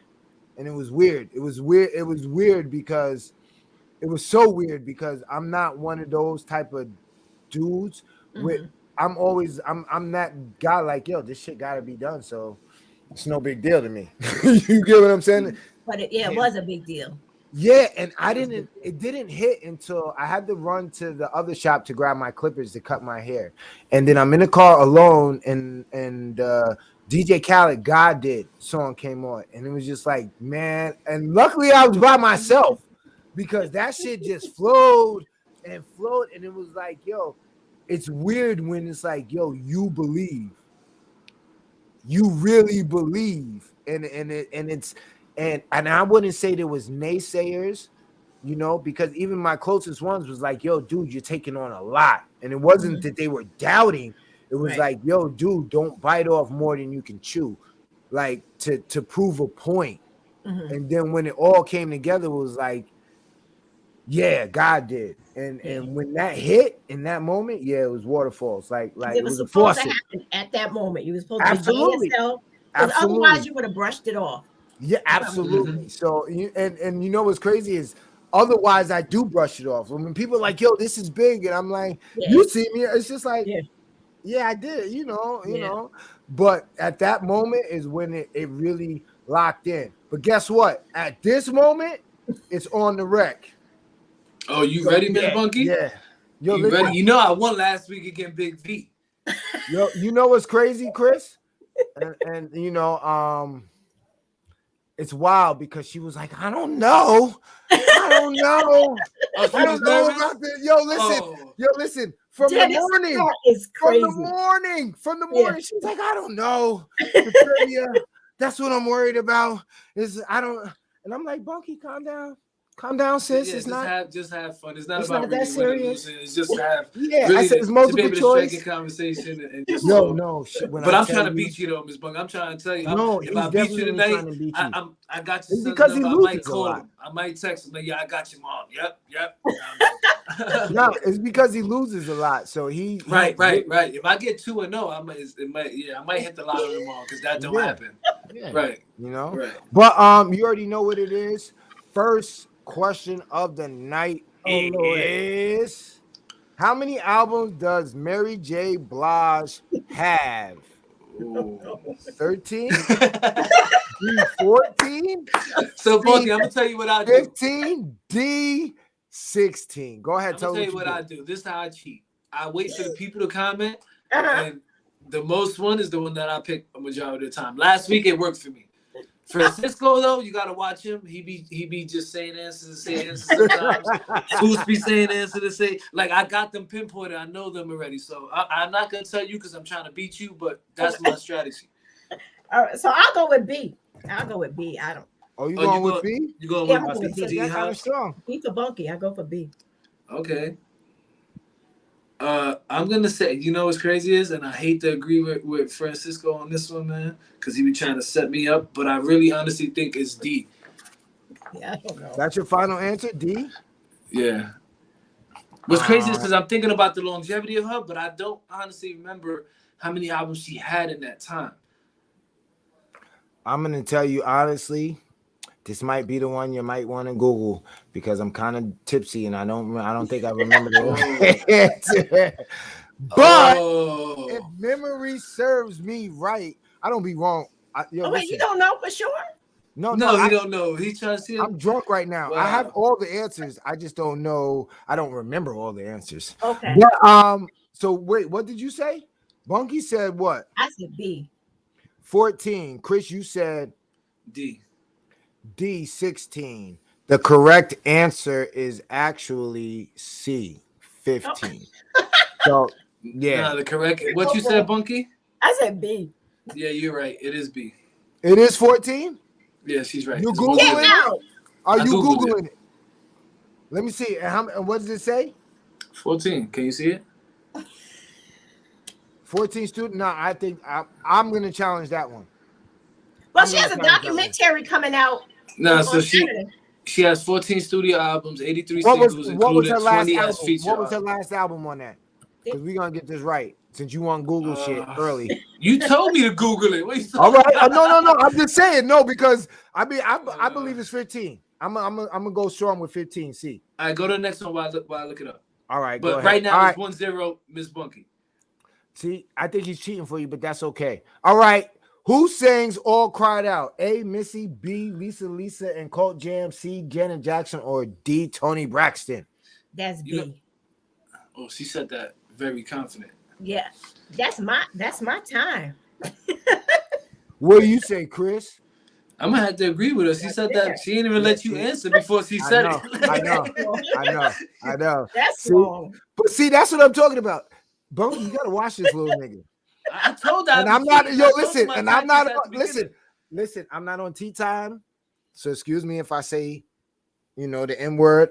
and it was weird. It was weird because it was so weird because I'm not one of those type of dudes. I'm that guy like, this shit gotta be done, so it's no big deal to me. You get what I'm saying? But it was a big deal. Yeah, and it didn't hit until I had to run to the other shop to grab my clippers to cut my hair, and then I'm in the car alone, and DJ Khaled, God Did song came on, and it was just like, man, and luckily I was by myself because that shit just flowed, and it was like, it's weird when it's like, you believe, you really believe, and I wouldn't say there was naysayers, because even my closest ones was like, dude, you're taking on a lot, and it wasn't that they were doubting. It It was Right. like, yo, dude, don't bite off more than you can chew, like to prove a point. Mhm. And then when it all came together, it was like, yeah, God did. And Yeah. when that hit in that moment, yeah, it was waterfalls. Like It it was was a supposed to faucet. happen at that moment. You were supposed to enjoy Absolutely. yourself, because Absolutely. otherwise you would have brushed it off. Yeah, absolutely. So and you know what's crazy is otherwise I do brush it off. When people are like, yo, this is big, and I'm like, Yeah. you see me, it's just like, Yeah. yeah, I did, you know. Yeah. But at that moment is when it really locked in. But guess what? At this moment, it's on the wreck. Oh, you So, ready, Miss yeah, Bunky? yeah. Yo, You listen, ready? You know I won last week against Big V. yo, you know what's crazy, Chris? And you know, it's wild because she was like, I don't know. I don't know. Oh, she I was don't know nervous? about this. Yo, listen. Oh. Yo, listen. From the Dennis morning. Scott is From crazy. the morning. From the Yeah. morning. She's like, I don't know. The trivia. That's what I'm worried about. Is I don't. And I'm like, Bunky, calm down. Calm down, sis. Yeah, It's not. just have fun. It's not It's about not that really winning or serious. losing. It's just to have Yeah, really I said it's to be multiple able to strike choice. a conversation and just Yo, talk. no. When But I I'm tell trying to you- beat you though, Miss Bunk. I'm trying to tell you. No, If he's I beat you definitely tonight, trying to beat you. I got your It's son's because he number. I might loses a call lot. him. I might text him like, yeah, I got your mom. Yep. No, it's because he loses a lot. So he Right. If I get 2-0, I might hit the lotto tomorrow because that don't Yeah. happen. Yeah. Right. You know. Right. But you already know what it is. First question of the night is how many albums does Mary J. Blige have? 13? 14? So, Bunky, I'm gonna tell you what I do. 15? D 16. Go ahead, I'm tell gonna tell you what I do. This is how I cheat. I wait for the people to comment, and the most one is the one that I pick a majority of the time. Last week it worked for me. Francisco though, you gotta watch him. He be just saying answers sometimes. Fools be saying answers to say. Like I got them pinpointed. I know them already. So I'm not gonna tell you because I'm trying to beat you, but that's my strategy. All right, so I'll go with B. I don't. Oh, you going with B? You going Yeah, I'm with going with D, That kind huh? of strong. B for Bunky. I go for B. Okay. I'm gonna say, you know what's crazy is, and I hate to agree with Francisco on this one, man, because he be trying to set me up, but I really honestly think it's D. Yeah, I don't know. That's your final answer, D? Yeah. What's crazy is because I'm thinking about the longevity of her, but I don't honestly remember how many albums she had in that time. I'm gonna tell you honestly, this might be the one you might want to Google because I'm kind of tipsy and I don't think I remember the answer. But if memory serves me right, I don't be wrong. Wait, you don't know for sure? No, he don't know. He trying to see. I'm drunk right now. Wow. I have all the answers. I just don't know. I don't remember all the answers. Okay. But so wait, what did you say? Bunky said what? I said B. 14. Chris, you said D. D 16. The correct answer is actually C 15. So yeah, Nah, the correct. What you said, Bunky? I said B. Yeah, you're right. It is B. it is 14. Yeah, she's right. You It's Googling Get it? out. Are I you Googled Googling it? Let me see. And what does it say? 14. Can you see it? 14 student. No, I think I'm gonna challenge that one. Well, I'm she has a gonna challenge that one. documentary coming out. No, on so Saturday. she has 14 studio albums, 83 What was singles, her including last 20 as album? feature. What was her last album on that? Because we're gonna get this right. Since you want Google shit early. You told me to Google it. What you All talking right. about? No. I'm just saying no because I believe it's 15. I'm gonna go strong with 15. See. All right, go to the next one while I look it up. All right. But go ahead. right now All it's 1-0, Miss Bunky. See, I think he's cheating for you, but that's okay. All right. Who sings All Cried Out? A. Missy, B. Lisa, and Cult Jam, C. Janet Jackson, or D. Tony Braxton? That's B. You know- Oh, she said that very confident. Yeah, that's my time. What do you say, Chris? I'm gonna have to agree with her. She said that she didn't even let you answer before she said it. I know. That's See? wrong. But see, that's what I'm talking about. Bunky, you gotta watch this little nigga. I told her. And I'm not, listen, and I'm not, listen, I'm not on tea time. So excuse me if I say You know, the N word.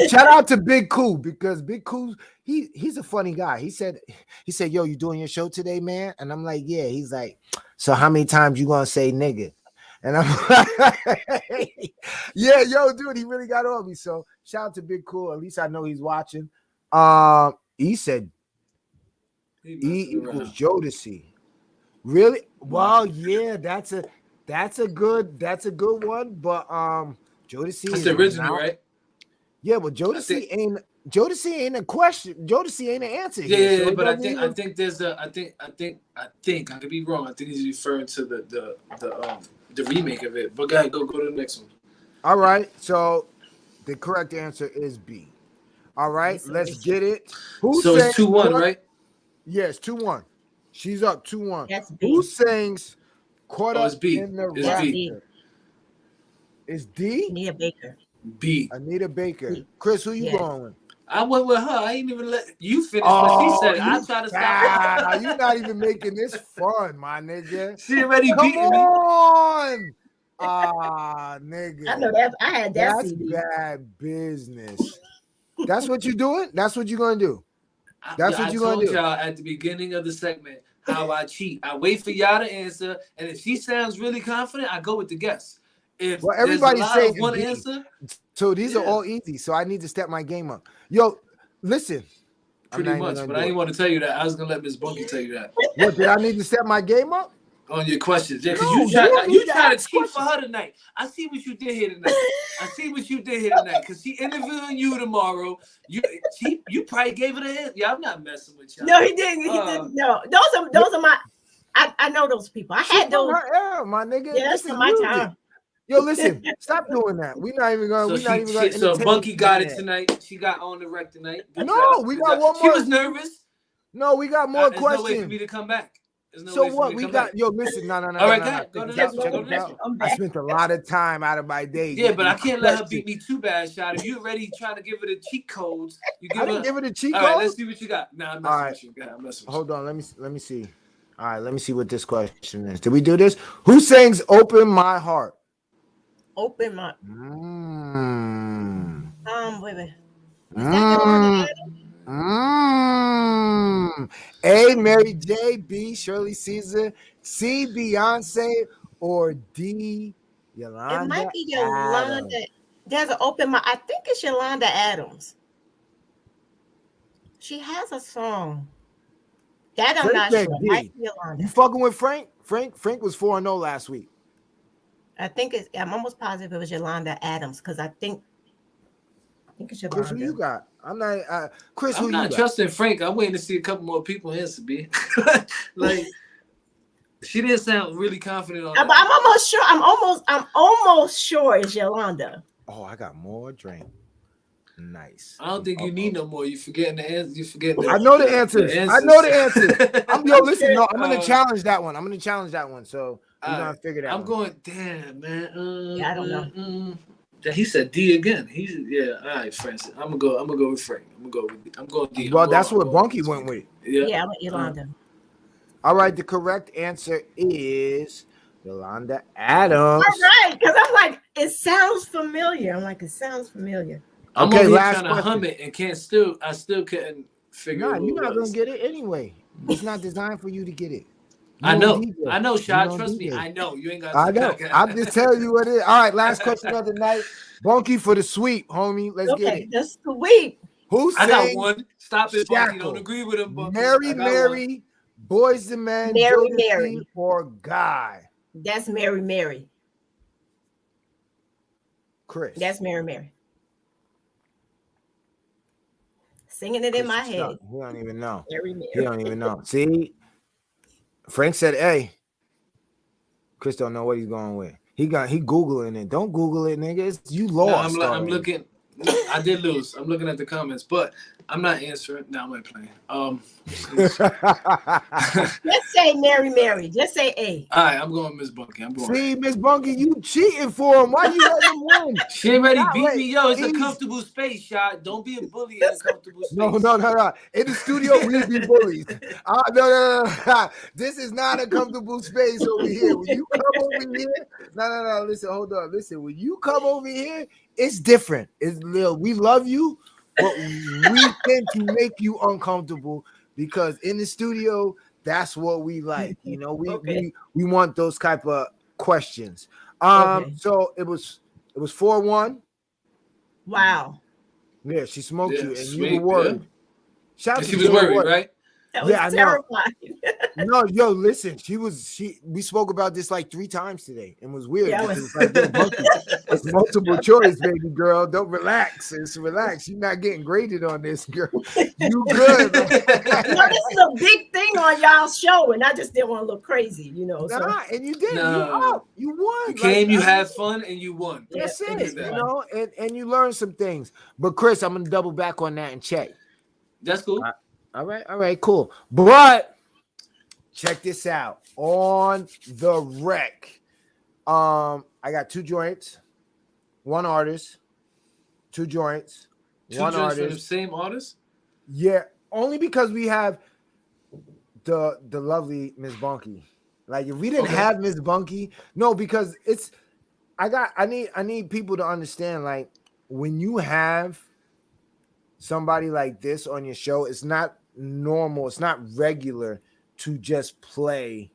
Shout out to Big Cool because Big Cool, he's a funny guy. He said, yo, you doing your show today, man? And I'm like, yeah. He's like, so how many times you gonna say nigga? And I'm like, yeah, yo, dude, he really got on me. So shout out to Big Cool. At least I know he's watching. He said E equals Jodeci. Really? Well, yeah, that's a good one. But Jodeci That's is the original, not, right? yeah, but Jodeci ain't a question. Jodeci ain't an answer. Yeah, here, yeah, so but I even, think there's a I think I could be wrong. I think he's referring to the remake of it. But go to the next one. all right. So the correct answer is B. All right, let's get it. So it's 2-1, right? Yes, 2-1. She's up 2-1. That's B. Who sings Caught Oh, it's Up B. in the It's Rapture? B. It's D? Anita Baker. B. Anita Baker. B. Chris, who you Yeah. going with? I went with her. I ain't even let you finish what she said. I you tried to stop. You're not even making this fun, my nigga. She already Come beating me. on. Nigga. I know that. I had that That's CD. bad business. That's what you doing? That's what you're gonna do. That's what you gonna do. I told y'all at the beginning of the segment how I cheat. I wait for y'all to answer, and if she sounds really confident, I go with the guess. If Well, everybody's there's a lot saying of one B. answer, So these are all easy. So I need to step my game up. Yo, listen. pretty much. But I didn't want to tell you that. I was gonna let Miss Bunky tell you that What, did I need to step my game up? on your questions. Yeah, because No, you need to try to ask cheat for her tonight. I see what you did here tonight. Because she interviewing you tomorrow. You probably gave it a hint. Yeah, I'm not messing with y'all. No, he didn't. He didn't. No, those are my. I know those people. I had those. Yeah, my nigga. Yeah, that's This is my music. time. Yo, listen, stop doing that. We're not even going. So Bunky got it tonight. She got on the wreck tonight. No, we got one more. She was nervous. No, we got more There's questions. no way for me to come back. So what? We got, yo, listen, no. All right, go to the Check next it one. out. I spent a lot of time out of my day. Yeah, but I can't let her beat me too bad, shot. If you're already trying to give her the cheat codes, you give I didn't give her the cheat All codes. right, let's see what you got. Nah, I'm messing with you. I'm messing with you. Hold on, let me see. All right, let me see what this question is. Did we do this? Who sings "Open My Heart"? Open my. Wait. A. Mary J. B. Shirley Caesar. C. Beyonce. Or D. Yolanda. It might be Yolanda. Adams. There's an open my. I think it's Yolanda Adams. She has a song. That I'm Frank not said sure. D. Might be Yolanda. You fucking with Frank? Frank was 4-0 last week. I think it's. I'm almost positive it was Yolanda Adams because I think it's Yolanda. Chris, who you got? I'm not. Chris, who I'm you not got? trusting Frank. I'm waiting to see a couple more people answer, B. Like, she didn't sound really confident on But that. I'm almost sure. I'm almost sure it's Yolanda. Oh, I got more drink. Nice. I don't think you need no more. You forgetting the answer. You forgetting. I know the answers. I know the answers. Yo, listen. No, I'm gonna challenge that one. So we're gonna figure that. I'm going. Damn, man. Yeah, I don't know. He said D again. All right, Francis. I'm gonna go with Frank. I'm going D. Well, that's what Bunky went with. Yeah, I went Yolanda. All right, the correct answer is Yolanda Adams. All right, because I'm like, it sounds familiar. I'm Okay, over here last trying to hum question. it and I still couldn't figure Nah, it out. you're not gonna get it anyway. It's not designed for you to get it. I know, You Shad. don't Trust me, DJ. I know. You ain't got. I know. I'm just telling you what it is. All right, last question of the night. Bunky for the sweep, homie. Let's get Okay, it. that's sweet. Who I got sang one. Stop it, Bunky. Shackle? Don't agree with him, Bunky. Mary, I got Mary, Boys and Men, Mary, Jodeci, Mary. or Guy? That's Mary. Chris. That's Mary. Singing it in my head. He don't even know. Mary. He don't even know. See, Frank said, "Hey." Chris don't know what he's going with. He Googling it. Don't Google it, nigga. You one. lost. I'm looking. I did lose. I'm looking at the comments, but I'm not answering. No, I'm not playing. Let's say Mary. Let's say A. All right, I'm going Miss Bunky. I'm going. See, Miss Bunky, you cheating for him. Why you letting him win? She already Not beat like- me. Yo, it's a he's- comfortable space, shot. Don't be a bully in a comfortable space. No. In the studio, we be bullies. No. This is not a comfortable space over here. When you come over here, no. Listen, hold on. Listen, when you come over here, it's different. It's little. We love you, but we tend to make you uncomfortable because in the studio, that's what we like. You know, we want those type of questions. So it was 4-1. Wow. Yeah, she smoked you, and sweet, you were worried. Yeah. Shout And out she to was Jay worried, Ward. right? That was Yeah, I know. terrifying. No, yo, listen, we spoke about this like 3 times today and was weird. Yeah, Because it's like, yo, Bunky, it's multiple choice, baby girl. Don't relax. Relax. You're not getting graded on this, girl. You good. This is a big thing on y'all's show, and I just didn't want to look crazy, you know. So. Nah, and you did. No. You won. You came, you had fun, and you won. That's Yeah, it. You know, and you learned some things. But Chris, I'm gonna double back on that and check. That's cool. All right, cool. But check this out. On the rec, I got 2 joints, 1 artist, 2 joints, 1 joints artist. for the same artist? Yeah, only because we have the lovely Miss Bunky. Like if we didn't have Miss Bunky, no, because I need people to understand, like when you have somebody like this on your show, it's not normal, it's not regular to just play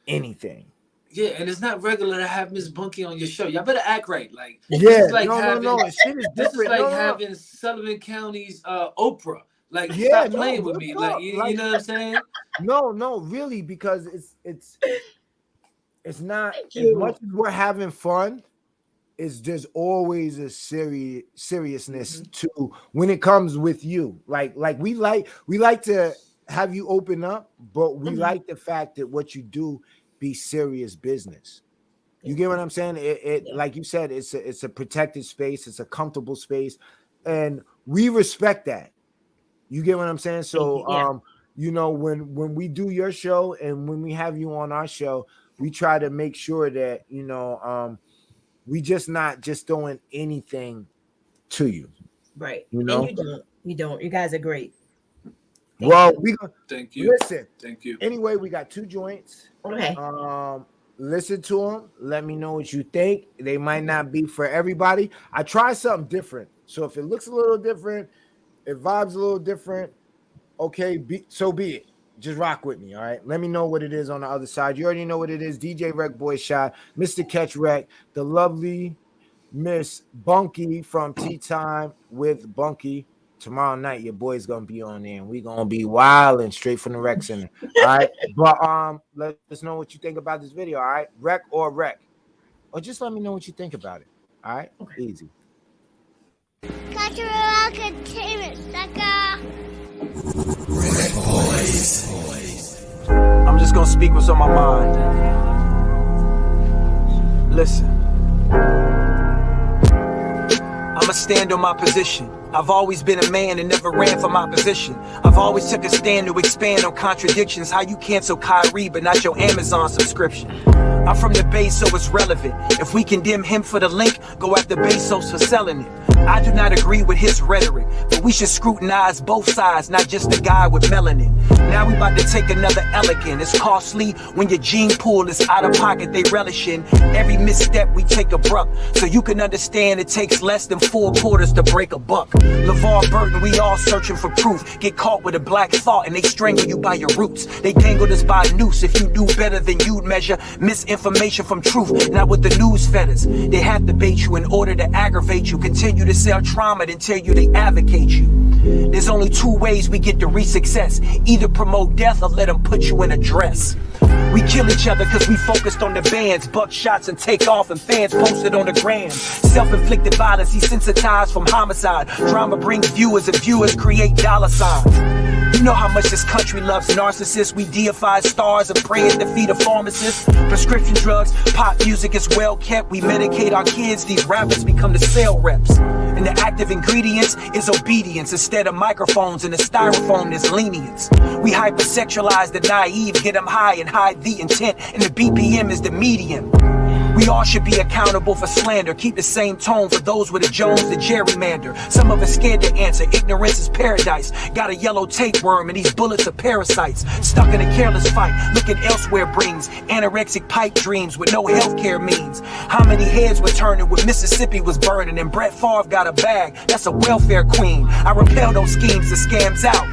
anything. Yeah, and it's not regular to have Miss Bunky on your show. Y'all better act right. Like, Yeah, this is like no. Shit is this is different. like having Sullivan County's Oprah. Like, Yeah, stop playing with real me. talk. Like, you Like- know what I'm saying? No, really, because it's not Thank as you. much as we're having fun. It's just always a seriousness to when it comes with you. Like we like to have you open up, but we like the fact that what you do be serious business. You get what I'm saying? It like you said, it's a protected space, it's a comfortable space, and we respect that. You get what I'm saying? So you know, when we do your show and when we have you on our show, we try to make sure that, you know, we just not just throwing anything to you. Right. You know? And you don't. You guys are great. Thank you. Listen. Thank you. Anyway, we got 2 joints. Okay. Listen to them. Let me know what you think. They might not be for everybody. I try something different. So if it looks a little different, if vibes a little different, okay, so be it. Just rock with me, all right? Let me know what it is on the other side. You already know what it is. DJ Rec Boy Shot, Mr. Catch Rec, the lovely Miss Bunky from Tea Time with Bunky. Tomorrow night, your boy's gonna be on there, and we gonna be wilding straight from the rec center. All right, but let us know what you think about this video. All right, rec, or just let me know what you think about it. All right, easy. Cultural entertainment, sucker. I'm just gonna speak what's on my mind. Listen, I'ma stand on my position. I've always been a man and never ran for my position. I've always took a stand to expand on contradictions. How you cancel Kyrie but not your Amazon subscription? I'm from the Bay, so it's relevant. If we condemn him for the link, go after Bezos for selling it. I do not agree with his rhetoric, but we should scrutinize both sides, not just the guy with melanin. Now we about to take another elegant. It's costly when your gene pool is out of pocket, they relish in. Every misstep we take abrupt, so you can understand it takes less than 4 quarters to break a buck. LeVar Burton, we all searching for proof. Get caught with a black thought and they strangle you by your roots. They dangled us by a noose. If you knew better than you'd measure misinformation from truth, not with the news fetters. They have to bait you in order to aggravate you. Continue to sell trauma and tell you they advocate you. There's only 2 ways we get to reach success. Either promote death or let them put you in a dress. We kill each other cause we focused on the bands, buck shots and take off, and fans posted on the gram. Self-inflicted violence, desensitized from homicide. Drama brings viewers and viewers create dollar signs. You know how much this country loves narcissists. We deify stars and pray and defeat a pharmacist. Prescription drugs, pop music is well kept. We medicate our kids, these rappers become the sale reps. And the active ingredients is obedience. Instead of microphones and the styrofoam is lenience. We hypersexualize the naive, get them high and hide the intent. And the BPM is the medium. We all should be accountable for slander. Keep the same tone for those with a Jones to gerrymander. Some of us scared to answer. Ignorance is paradise. Got a yellow tapeworm and these bullets are parasites. Stuck in a careless fight. Looking elsewhere brings anorexic pipe dreams with no healthcare means. How many heads were turning when Mississippi was burning and Brett Favre got a bag? That's a welfare queen. I repel those schemes and scams out.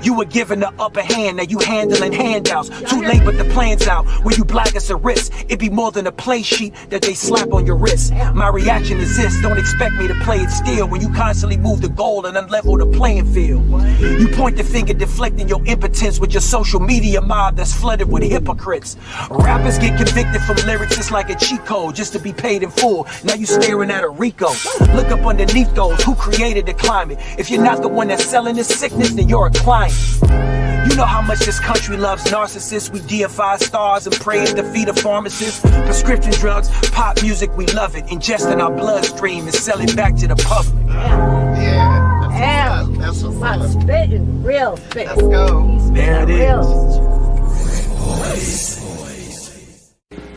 You were given the upper hand, now you handling handouts. Too late, but the plan's out. When you black as a risk, it be more than a play sheet that they slap on your wrist. My reaction is this: don't expect me to play it still when you constantly move the goal and unlevel the playing field. You point the finger, deflecting your impotence with your social media mob that's flooded with hypocrites. Rappers get convicted from lyrics just like a cheat code, just to be paid in full. Now you staring at a Rico. Look up underneath those who created the climate. If you're not the one that's selling this sickness, then you're a client. You know how much this country loves narcissists. We deify stars and pray and defeat a pharmacist. Prescription drugs, pop music, we love it. Ingest in our bloodstream and sell it back to the public. Yeah. That's what's up. Spitting, real spit. Let's go. There it is.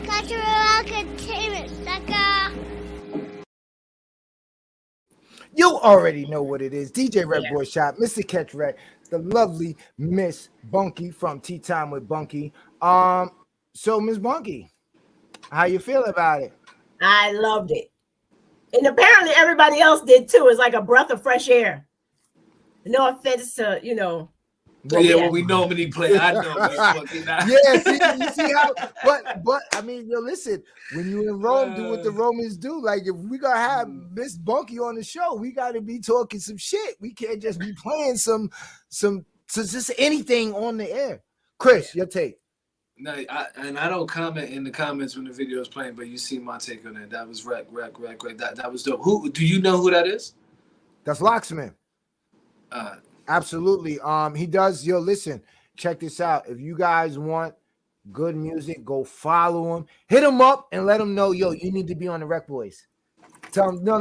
Cultural entertainment, sucker. You already know what it is. DJ Red Boy Shop, Mr. Catch Red, the lovely Miss Bunky from Tea Time with Bunky. So Miss Bunky, how you feel about it? I loved it. And apparently everybody else did too. It's like a breath of fresh air. No offense to, Well, we normally play. I know. You see how, but I mean, listen, when you in Rome, do what the Romans do. Like, if we gonna have Miss Bunky on the show, we gotta be talking some shit. We can't just be playing some just anything on the air. Chris, your take. No, I don't comment in the comments when the video is playing, but you see my take on it. That was wreck. That was dope. Who do you know who that is? That's Locksman. Absolutely. He does. Listen, check this out. If you guys want good music, go follow him. Hit him up and let him know, you need to be on the Rec Boys. Tell him, no.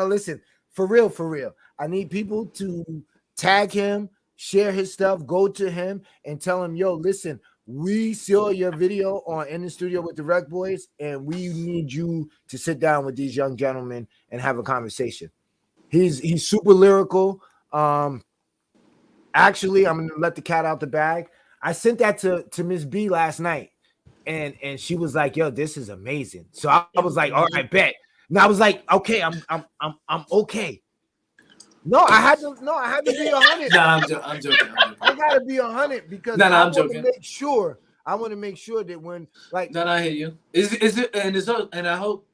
Listen, for real. I need people to tag him, share his stuff, go to him and tell him, listen, we saw your video on In the Studio with the Rec Boys, and we need you to sit down with these young gentlemen and have a conversation. He's super lyrical. Actually, I'm gonna let the cat out the bag. I sent that to Miss B last night, and she was like, "This is amazing." So I was like, "All right, bet." And I was like, "Okay, I'm okay." No, I had to be 100. Nah, I'm joking. I gotta be 100 because I'm I want joking. to make sure that when I hear you. Is it and I hope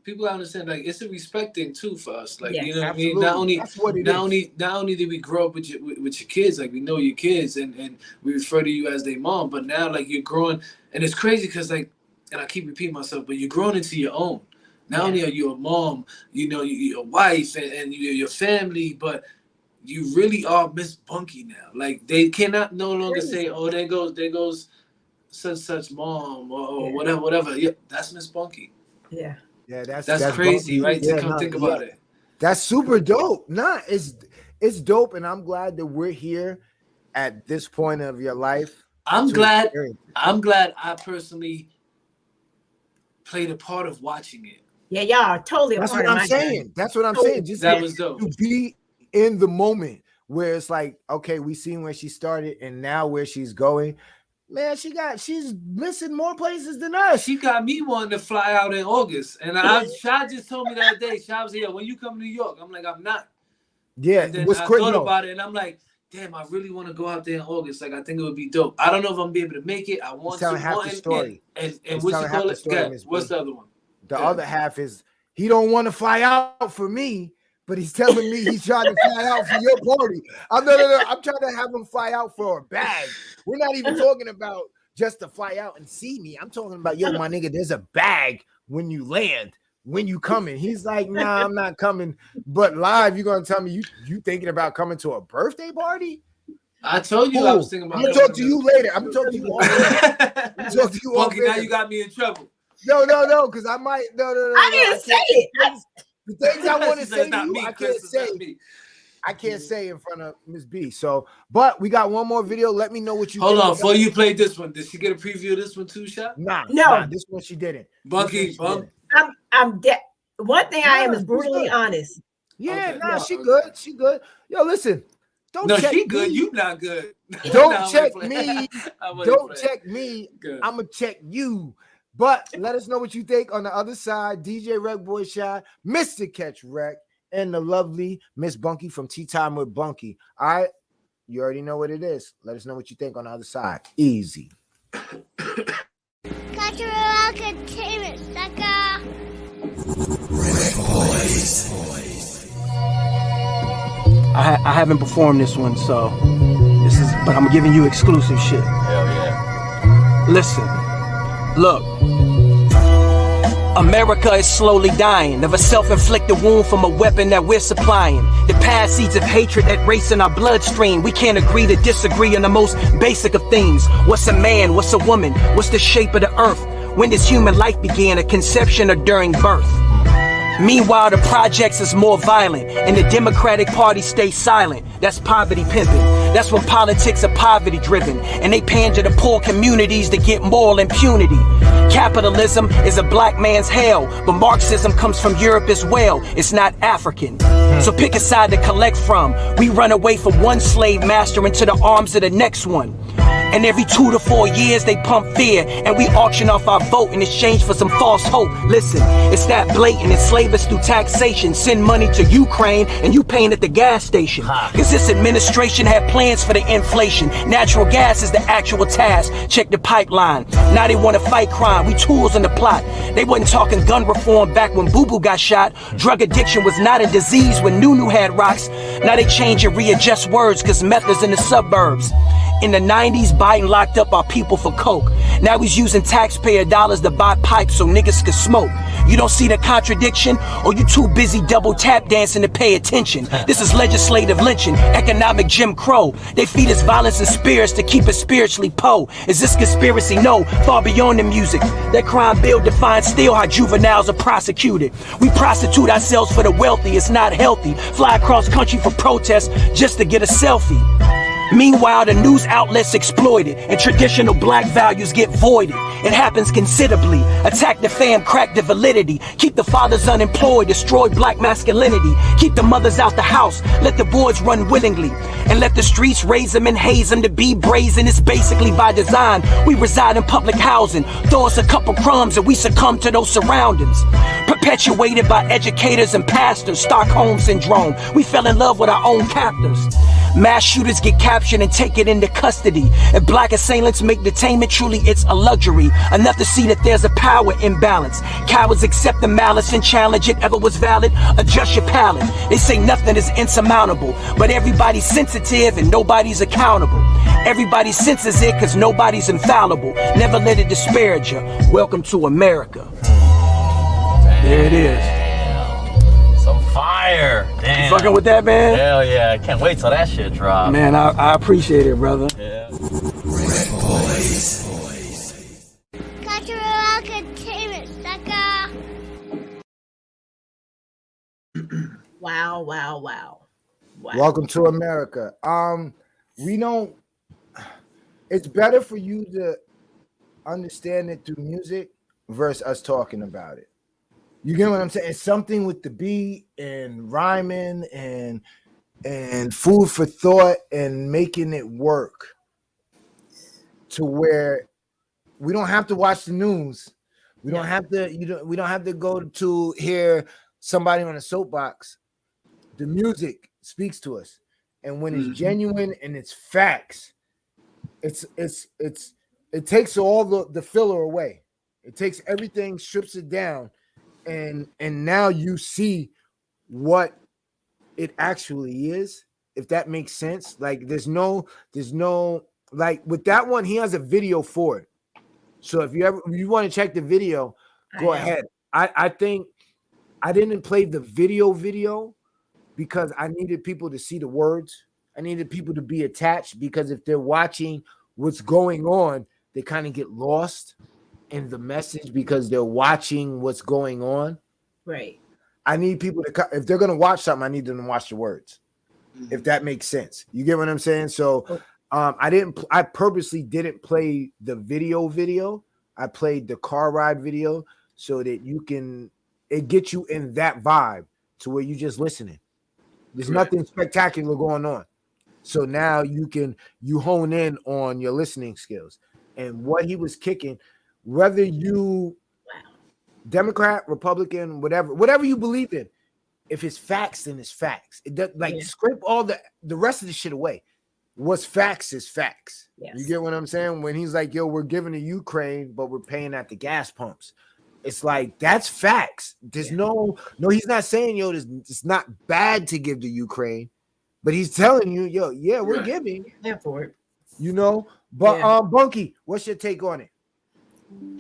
people understand, like, it's a respect thing too for us. Like, you know what I mean? Not only did we grow up with your kids, like we know your kids and we refer to you as their mom, but now like you're growing, and it's crazy because like, and I keep repeating myself, but you're growing into your own. Not only are you a mom, you're a wife and you're your family, but you really are Miss Bunky now. Like they cannot no longer say, "Oh, there goes such mom or whatever." Yeah, that's Miss Bunky. Yeah. Yeah, that's crazy, Bunky. right? To come think about it. That's super dope. It's dope, and I'm glad that we're here at this point of your life. I'm glad I personally played a part of watching it. Yeah, y'all are totally. That's what I'm saying. That's what I'm saying. Just that was dope. To be in the moment where it's like, okay, we seen where she started and now where she's going. Man, she's missing more places than us. She got me wanting to fly out in August. And Sha just told me the other day, Sha was here, when you come to New York, I'm like, I'm not. Yeah, and then I thought about it and I'm like, damn, I really want to go out there in August. Like, I think it would be dope. I don't know if I'm gonna be able to make it. I want to. Half the story. And what you call it? What's the other one? The other half is he don't want to fly out for me, but he's telling me he's trying to fly out for your party. I'm trying to have him fly out for a bag. We're not even talking about just to fly out and see me. I'm talking about, my nigga, there's a bag when you land, when you coming. He's like, nah, I'm not coming. But live, you're gonna tell me you thinking about coming to a birthday party? I told you I was thinking about. I'm gonna talk to you later. I'm gonna talk to you all later. I'm gonna talk to you all Bunky, later. now you got me in trouble. No, because I might. No. I didn't say it. The things I want to She say said, to "Not you, me, I Chris, can't it's say. not me." I can't say in front of Miss B. So, but we got one more video. Let me know what you Hold think on, about before you played this one, did she get a preview of this one too, Shot? Nah, this one she didn't. Bunky, I'm dead. One thing I am is she's brutally good. honest. Yeah, Okay. she good. She good. Yo, listen. Don't No, check she good. me. You not good. Don't check me. Don't play. check me. Good. I'ma check you. But let us know what you think on the other side. DJ Wreck Boy Shy, Mr. Catch Wreck, and the lovely Miss Bunky from Tea Time with Bunky. All right, you already know what it is. Let us know what you think on the other side. Easy. Cultural entertainment, sucker. Wreck Boys. I haven't performed this one, so but I'm giving you exclusive shit. Hell yeah. Listen, look. America is slowly dying of a self-inflicted wound from a weapon that we're supplying. The past seeds of hatred that race in our bloodstream. We can't agree to disagree on the most basic of things. What's a man? What's a woman? What's the shape of the earth? When does human life begin? At conception or during birth? Meanwhile, the projects is more violent, and the Democratic Party stays silent. That's poverty pimping. That's when politics are poverty driven, and they pander to poor communities to get moral impunity. Capitalism is a black man's hell, but Marxism comes from Europe as well. It's not African. So pick a side to collect from. We run away from one slave master into the arms of the next one. And every 2 to 4 years they pump fear, and we auction off our vote in exchange for some false hope. Listen, it's that blatant. Enslave us through taxation. Send money to Ukraine and you paying at the gas station. Cause this administration had plans for the inflation. Natural gas is the actual task. Check the pipeline. Now they want to fight crime. We tools in the plot. They wasn't talking gun reform back when Boo Boo got shot. Drug addiction was not a disease when Nunu had rocks. Now they change and readjust words cause meth is in the suburbs. In the 90s, Biden locked up our people for coke. Now he's using taxpayer dollars to buy pipes so niggas can smoke. You don't see the contradiction, or you too busy double tap dancing to pay attention. This is legislative lynching, economic Jim Crow. They feed us violence and spirits to keep us spiritually po. Is this conspiracy? No, far beyond the music. That crime bill defines still how juveniles are prosecuted. We prostitute ourselves for the wealthy, it's not healthy. Fly across country for protests just to get a selfie. Meanwhile, the news outlets exploit it, and traditional black values get voided. It happens considerably. Attack the fam, crack the validity. Keep the fathers unemployed, destroy black masculinity. Keep the mothers out the house, let the boys run willingly. And let the streets raise them and haze them to be brazen. It's basically by design. We reside in public housing. Throw us a couple crumbs and we succumb to those surroundings. Perpetuated by educators and pastors. Stockholm Syndrome. We fell in love with our own captors. Mass shooters get captured and taken into custody. If black assailants make detainment, truly it's a luxury. Enough to see that there's a power imbalance. Cowards accept the malice and challenge it. Ever was valid? Adjust your palate. They say nothing is insurmountable, but everybody's sensitive and nobody's accountable. Everybody senses it cause nobody's infallible. Never let it disparage you. Welcome to America. There it is. Some fire. Damn. You fucking with that, man? Hell yeah. I can't wait till that shit drops. Man, I appreciate it, brother. Yeah. Wreck Boys. Cultural entertainment, sucker. Wow. Welcome to America. It's better for you to understand it through music versus us talking about it. You get what I'm saying? It's something with the beat and rhyming and food for thought and making it work to where we don't have to watch the news. We don't have to, we don't have to go to hear somebody on a soapbox. The music speaks to us. And when it's genuine and it's facts, it takes all the filler away. It takes everything, strips it down. And now you see what it actually is, if that makes sense. Like there's no like with that one, he has a video for it. So if you want to check the video, go ahead. I think I didn't play the video because I needed people to see the words. I needed people to be attached, because if they're watching what's going on, they kind of get lost in the message because they're watching what's going on. Right. I need people to, if they're going to watch something, I need them to watch the words, if that makes sense. You get what I'm saying? So I purposely didn't play the video. I played the car ride video so that it gets you in that vibe to where you just listening. There's nothing spectacular going on. So now you hone in on your listening skills and what he was kicking, whether you Democrat, Republican, whatever you believe in. If it's facts, then it's facts. It does, scrape all the rest of the shit away. What's facts is facts. Yes. You get what I'm saying? When he's like, yo, we're giving to Ukraine, but we're paying at the gas pumps. It's like, that's facts. There's no, he's not saying, yo, it's not bad to give to Ukraine, but he's telling you, yo, yeah, we're giving. For it. You know? But Bunky, what's your take on it?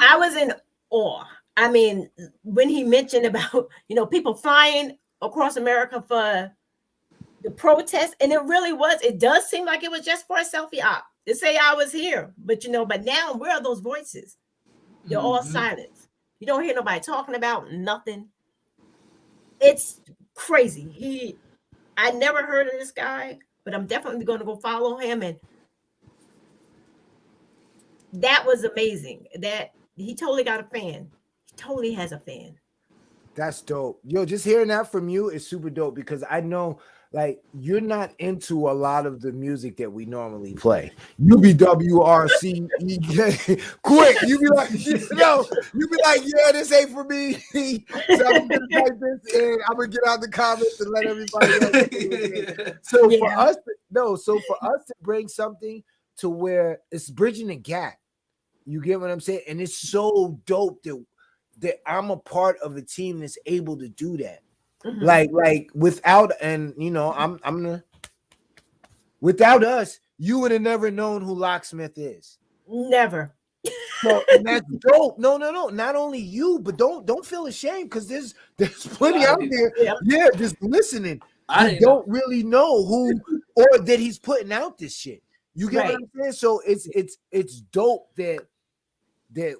I was in awe. I mean, when he mentioned about, people flying across America for the protest, and it does seem like it was just for a selfie op to say I was here, but now where are those voices? They're all silent. You don't hear nobody talking about nothing. It's crazy. I never heard of this guy, but I'm definitely going to go follow him, and that was amazing. That he totally got a fan. He totally has a fan. That's dope. Yo, just hearing that from you is super dope, because I know, like, you're not into a lot of the music that we normally play. You be WRC quick. You be like, yeah, this ain't for me. So I'm gonna type this in. I'm gonna get out the comments and let everybody else. So for us to bring something to where it's bridging the gap, you get what I'm saying? And it's so dope that I'm a part of a team that's able to do that. Like without, and I'm gonna, without us, you would have never known who Locksmith is. Never. So, and that's dope. No. Not only you, but don't feel ashamed, because there's plenty out there. Yeah, just listening. I don't really know who or that he's putting out this shit. You get what I'm saying? So it's dope that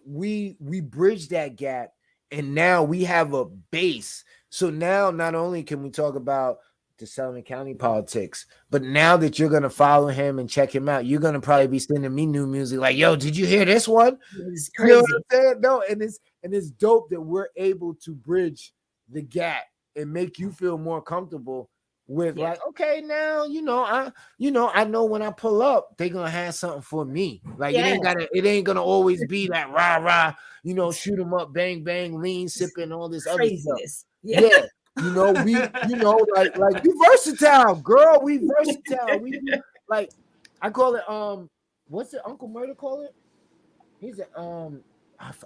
we bridge that gap, and now we have a base. So now not only can we talk about the Sullivan County politics, but now that you're gonna follow him and check him out, you're gonna probably be sending me new music like, yo, did you hear this one? It's crazy. You know what I'm saying? No, and it's dope that we're able to bridge the gap and make you feel more comfortable with like, okay, now I know when I pull up, they're gonna have something for me. Like it ain't gonna always be like rah, shoot them up, bang, bang, lean, sipping, all this other stuff. Yeah. We like we versatile, girl. We versatile. We like, I call it what's it Uncle Murder call it? He's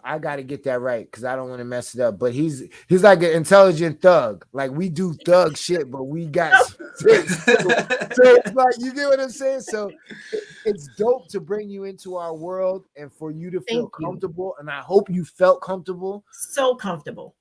I gotta get that right because I don't want to mess it up. But he's like an intelligent thug. Like, we do thug shit, but we got so it's like, you get what I'm saying? So it's dope to bring you into our world and for you to feel comfortable. And I hope you felt comfortable. So comfortable.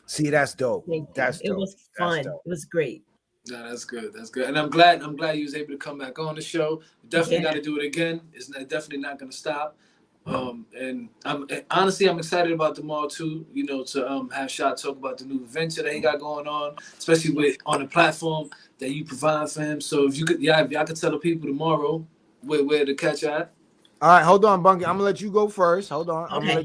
See, that's dope. That's dope. It was fun. It was great. No, that's good. That's good. And I'm glad you was able to come back on the show. Definitely got to do it again. It's definitely not going to stop. And I'm excited about tomorrow too, to have Shot talk about the new venture that he got going on, especially on the platform that you provide for him. So if y'all could tell the people tomorrow where to catch at. All right, hold on, Bunky. I'm gonna let you go first. Hold on. Okay. I'm gonna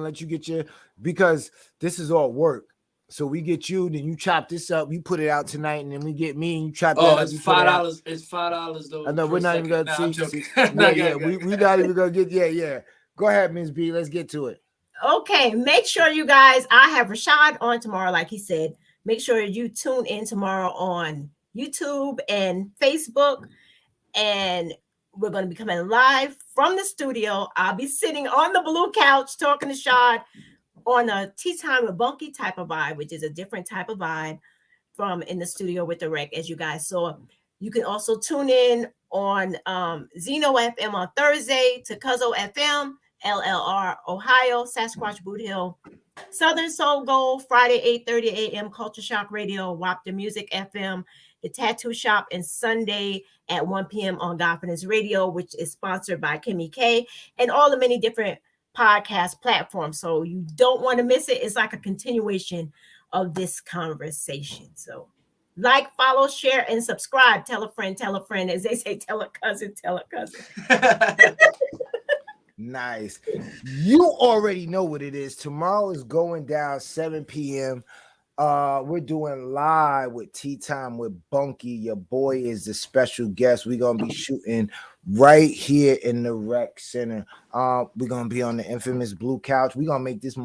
let you get your, because this is all work. So we get you, then you chop this up, you put it out tonight, and then we get me and you chop that up. It's $5. It's $5 though. I know we're not even gonna see. We not even gonna get. Yeah. Go ahead, Ms. B. Let's get to it. Okay, make sure you guys, I have Rashad on tomorrow, like he said. Make sure you tune in tomorrow on YouTube and Facebook. And we're going to be coming live from the studio. I'll be sitting on the blue couch talking to Rashad on a Tea Time with Bunky type of vibe, which is a different type of vibe from in the studio with the rec, as you guys saw. You can also tune in on Zeno FM on Thursday to Cuzzo FM. LLR, Ohio, Sasquatch Boot Hill, Southern Soul Gold, Friday, 8:30 a.m., Culture Shock Radio, WAP the Music FM, The Tattoo Shop, and Sunday at 1 p.m. on Confidence Radio, which is sponsored by Kimmy K, and all the many different podcast platforms. So you don't want to miss it. It's like a continuation of this conversation. So like, follow, share, and subscribe. Tell a friend, as they say, tell a cousin, tell a cousin. Nice. You already know what it is. Tomorrow is going down 7 p.m. We're doing live with Tea Time with Bunky. Your boy is the special guest. We're gonna be shooting right here in the rec center. We're gonna be on the infamous blue couch. We're gonna make this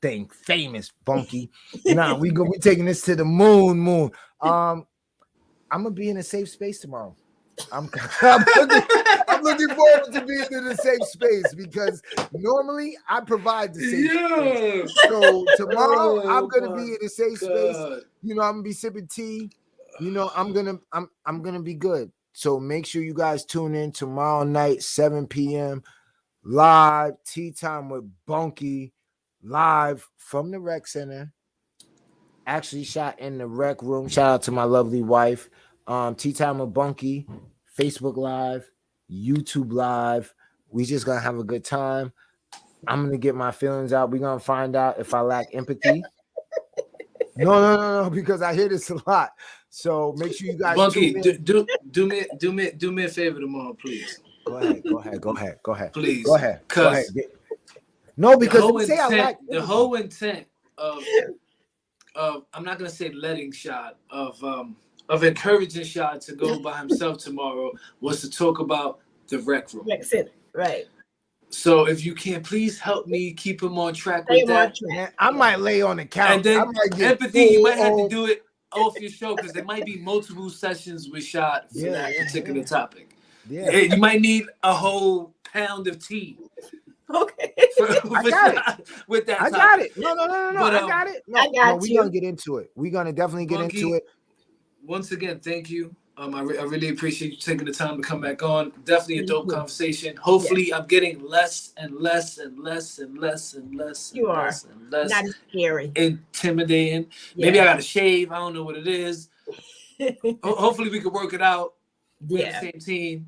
thing famous, Bunky. Nah, we taking this to the moon. I'm gonna be in a safe space tomorrow. I'm looking forward to being in a safe space because normally I provide the safe space. So tomorrow I'm gonna be in a safe space. You know, I'm gonna be sipping tea. You know, I'm gonna be good. So make sure you guys tune in tomorrow night, 7 p.m. live Tea Time with Bunky, live from the rec center. Actually shot in the rec room. Shout out to my lovely wife. Tea Time with Bunky, Facebook Live, YouTube Live. We just gonna have a good time. I'm gonna get my feelings out. We're gonna find out if I lack empathy. No, because I hear this a lot. So make sure you guys. Bunky, do me a favor tomorrow, please. Go ahead. Please, go ahead. No, because the whole intent of I'm not gonna say letting Shot of encouraging Shot to go by himself tomorrow was to talk about the rec room. Right. So if you can please help me keep him on track with that. I might lay on the couch. And then empathy, you might have to do it off your show because there might be multiple sessions with Shot for that particular topic. Yeah. You might need a whole pound of tea. Okay. I got it. With that topic. I got it. No. But, I got it. No, we're gonna get into it. We're gonna definitely get into it. Once again, thank you. I really appreciate you taking the time to come back on. Definitely a dope conversation. Hopefully, I'm getting less and less not scary, intimidating. Maybe I got to shave. I don't know what it is. Hopefully, we can work it out. We're the same team.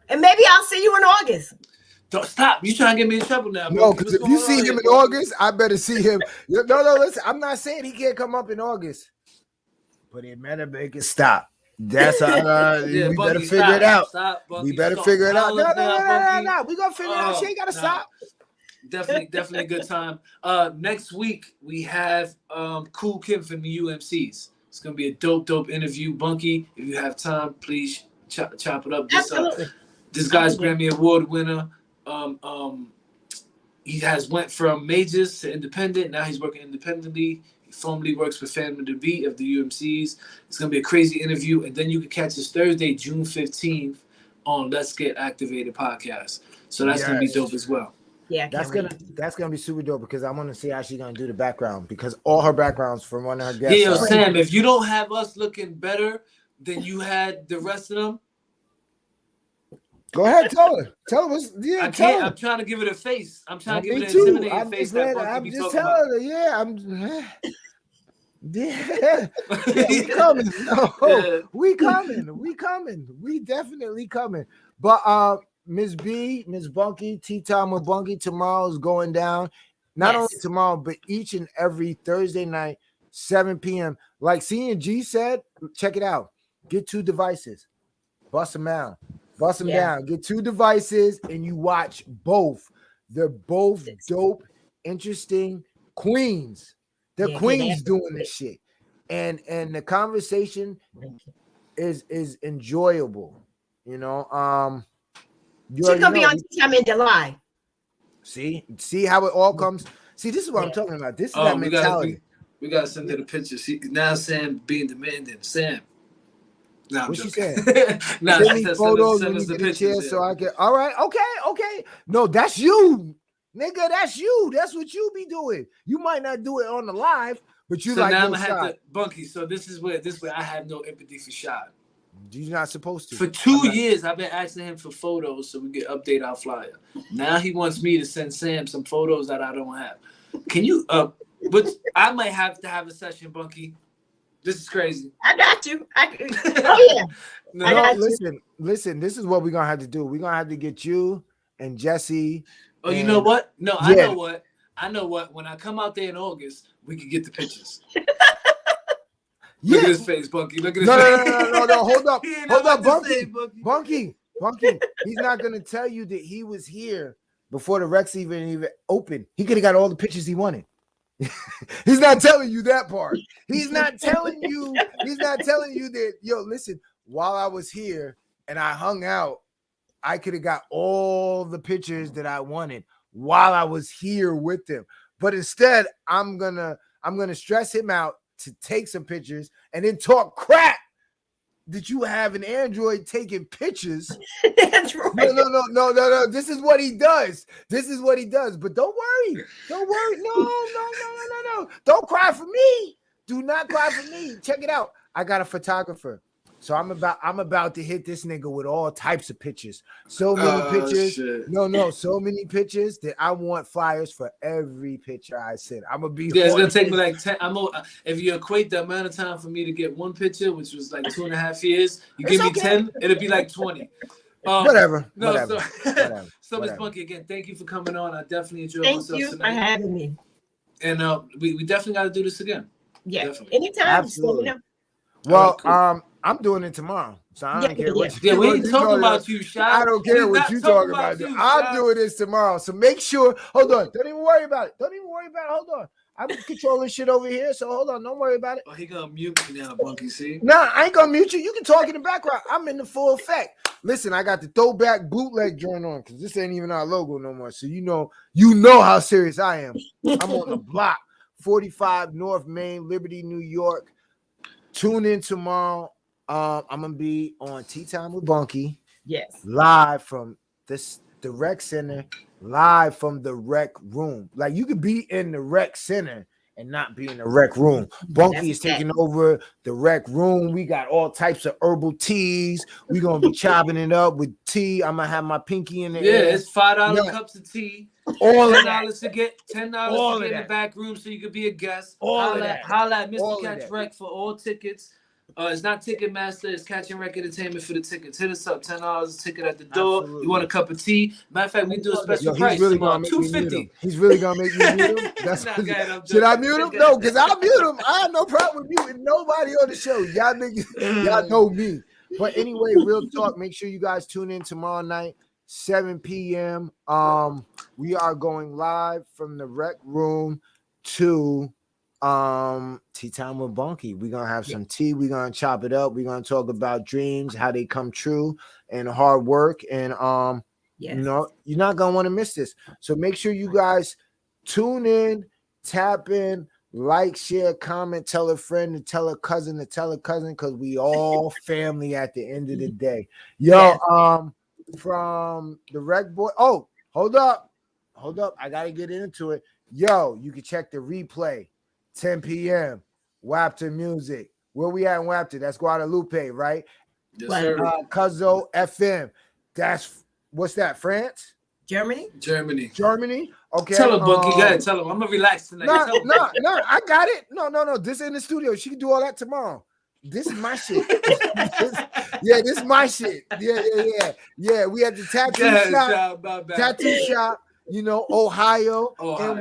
And maybe I'll see you in August. Don't stop. You trying to get me in trouble now, bro. No, because if you see him in August, I better see him. No, listen. I'm not saying he can't come up in August. But it better make it stop. That's how we better figure it out. We better figure it out. No. We gonna figure it out. She ain't gotta stop. Definitely a good time. Next week we have Cool Kim from the UMCs. It's gonna be a dope interview. Bunky, if you have time, please chop it up. This guy's Grammy Award winner. He has went from majors to independent. Now he's working independently. He formerly works with Family the Beat of the UMCs. It's going to be a crazy interview. And then you can catch us Thursday, June 15th on Let's Get Activated podcast. So that's going to be dope as well. Yeah, that's gonna be super dope because I want to see how she's gonna do the background because all her backgrounds from one of her guests. Yeah, Sam, if you don't have us looking better than you had the rest of them, go ahead, tell her what's I can't. I'm trying to give it a face. I'm trying to give it an intimidating face. I'm just telling her. We coming. No, we coming. We definitely coming. But Miss Bunky, Tea Time with Bunky tomorrow is going down. Not only tomorrow, but each and every Thursday night, 7 p.m. Like C and G said, check it out. Get 2 devices, bust them down. Get 2 devices and you watch both. They're both dope, interesting queens. They're queens doing this shit. And the conversation is enjoyable. You know, she's gonna be on time in July. See how it all comes. See, this is what I'm talking about. This is that mentality. We gotta send her the picture. Now Sam being demanding. Sam. Nah, what she saying? Send me photos when you get a chance so I can. All right, okay. No, that's you, nigga. That's you. That's what you be doing. You might not do it on the live, but you so like. Now I'm gonna have to Bunky. So this is where I have no empathy for Shot. You're not supposed to. For 2 years, I've been asking him for photos so we can update our flyer. Now he wants me to send Sam some photos that I don't have. Can you? But I might have to have a session, Bunky. This is crazy. I got you. Oh yeah. No, listen. This is what we're gonna have to do. We're gonna have to get you and Jesse. Oh, you know what? No, I know what. I know what. When I come out there in August, we can get the pictures. Look at his face, Bunky. Look at his face. No. Hold up, Bunky. He's not gonna tell you that he was here before the Rex even opened. He could have got all the pictures he wanted. He's not telling you that part. He's not telling you that, yo, listen, while I was here and I hung out, I could have got all the pictures that I wanted while I was here with them. But instead, I'm gonna stress him out to take some pictures and then talk crap that you have an Android taking pictures. Android. No. This is what he does. But don't worry. No. Don't cry for me. Do not cry for me. Check it out. I got a photographer. So I'm about to hit this nigga with all types of pictures. So many pictures. Shit. No, so many pictures that I want flyers for every picture I send. I'm gonna be. Yeah, it's gonna take me like 10. If you equate the amount of time for me to get one picture, which was like 2.5 years, you give me 10, it'll be like 20. Whatever. So Miss Bunky, again, thank you for coming on. I definitely enjoyed myself tonight. Thank you for having me. And we definitely got to do this again. Yeah, definitely. Anytime. Absolutely. Well, cool. I'm doing it tomorrow, so I don't care what you. Yeah, we ain't talking about you, Shy. I don't care what you talking about. I'm doing this tomorrow, so make sure. Hold on, don't even worry about it. Hold on, I'm controlling shit over here, so hold on, don't worry about it. Oh, he gonna mute me now, Bunky. See? Nah, I ain't gonna mute you. You can talk in the background. I'm in the full effect. Listen, I got the throwback bootleg joint on because this ain't even our logo no more. So you know how serious I am. I'm on the block, 45 North Main, Liberty, New York. Tune in tomorrow. I'm gonna be on Tea Time with Bunky. Yes. Live from the Rec Center, live from the Rec Room. Like you could be in the Rec Center and not be in the Rec Room. Bunky is taking over the Rec Room. We got all types of herbal teas. We're gonna be chopping it up with tea. I'm gonna have my pinky in the air. Yeah, it's $5 cups of tea. All $10 to get $10 to get in the back room so you could be a guest. Holla at Mr. Catch Rec for all tickets. It's not Ticketmaster, it's Catching Rec Entertainment for the tickets. Hit us up, $10 a ticket at the door. Absolutely. You want a cup of tea? Matter of fact, we do a special price. Really $250. He's really gonna make me mute him. Should I mute him? No, because I'll mute him. I have no problem with muting nobody on the show. Y'all niggas, y'all know me. But anyway, real talk. Make sure you guys tune in tomorrow night, 7 p.m. We are going live from the Rec Room to Tea Time with Bunky. We're gonna have some tea, we're gonna chop it up, we're gonna talk about dreams, how they come true, and hard work. And you know, you're not gonna want to miss this. So make sure you guys tune in, tap in, like, share, comment, tell a friend, to tell a cousin, because we all family at the end of the day. Yo, from the Rec Boy. Oh, hold up, I gotta get into it. Yo, you can check the replay. 10 p.m. Wapter Music. Where we at in Wapter? That's Guadalupe, right? Yes, sir. Cuzzo FM. That's what's that? France? Germany. Okay. Tell him, Bunky. Go ahead. Tell him. I'm gonna relax tonight. No. I got it. No. This in the studio. She can do all that tomorrow. This is my shit. This is my shit. Yeah. We had the tattoo shop. You know, Ohio. And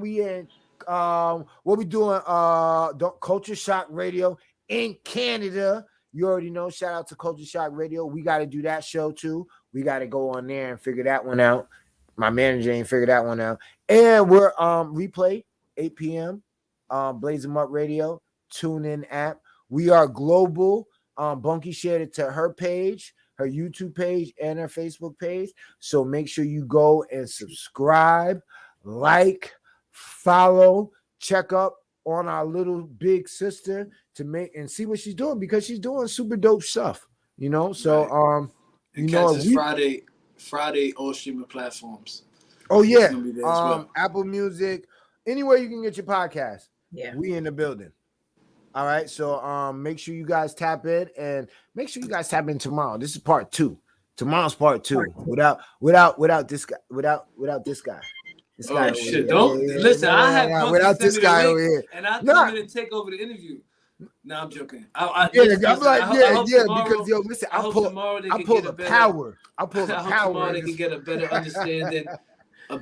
we in what we doing? Culture Shock Radio in Canada. You already know. Shout out to Culture Shock Radio. We got to do that show too. We got to go on there and figure that one out. My manager ain't figured that one out. And we're replay 8 p.m. Blaze 'em Up Radio, Tune In app. We are global. Bunky shared it to her page, her YouTube page, and her Facebook page. So make sure you go and subscribe, like, follow, check up on our little big sister to make and see what she's doing, because she's doing super dope stuff, you know. So Friday all streaming platforms. Oh yeah, Apple Music, anywhere you can get your podcast. Yeah, we in the building. All right, so make sure you guys tap in and make sure you guys tap in tomorrow. This is part 2. Tomorrow's part 2. Without this guy, without this guy. This guy Oh over shit! here. Don't listen. I had Bunky Without send this me the guy over link, here. and I Nah, come in and take over the interview. No, I'm joking. yeah, Listen, I'm like, I hope yeah, tomorrow, because yo, listen, I hope tomorrow they I can pull get a the better. power. I pull the I hope power. tomorrow they can get a better understanding, of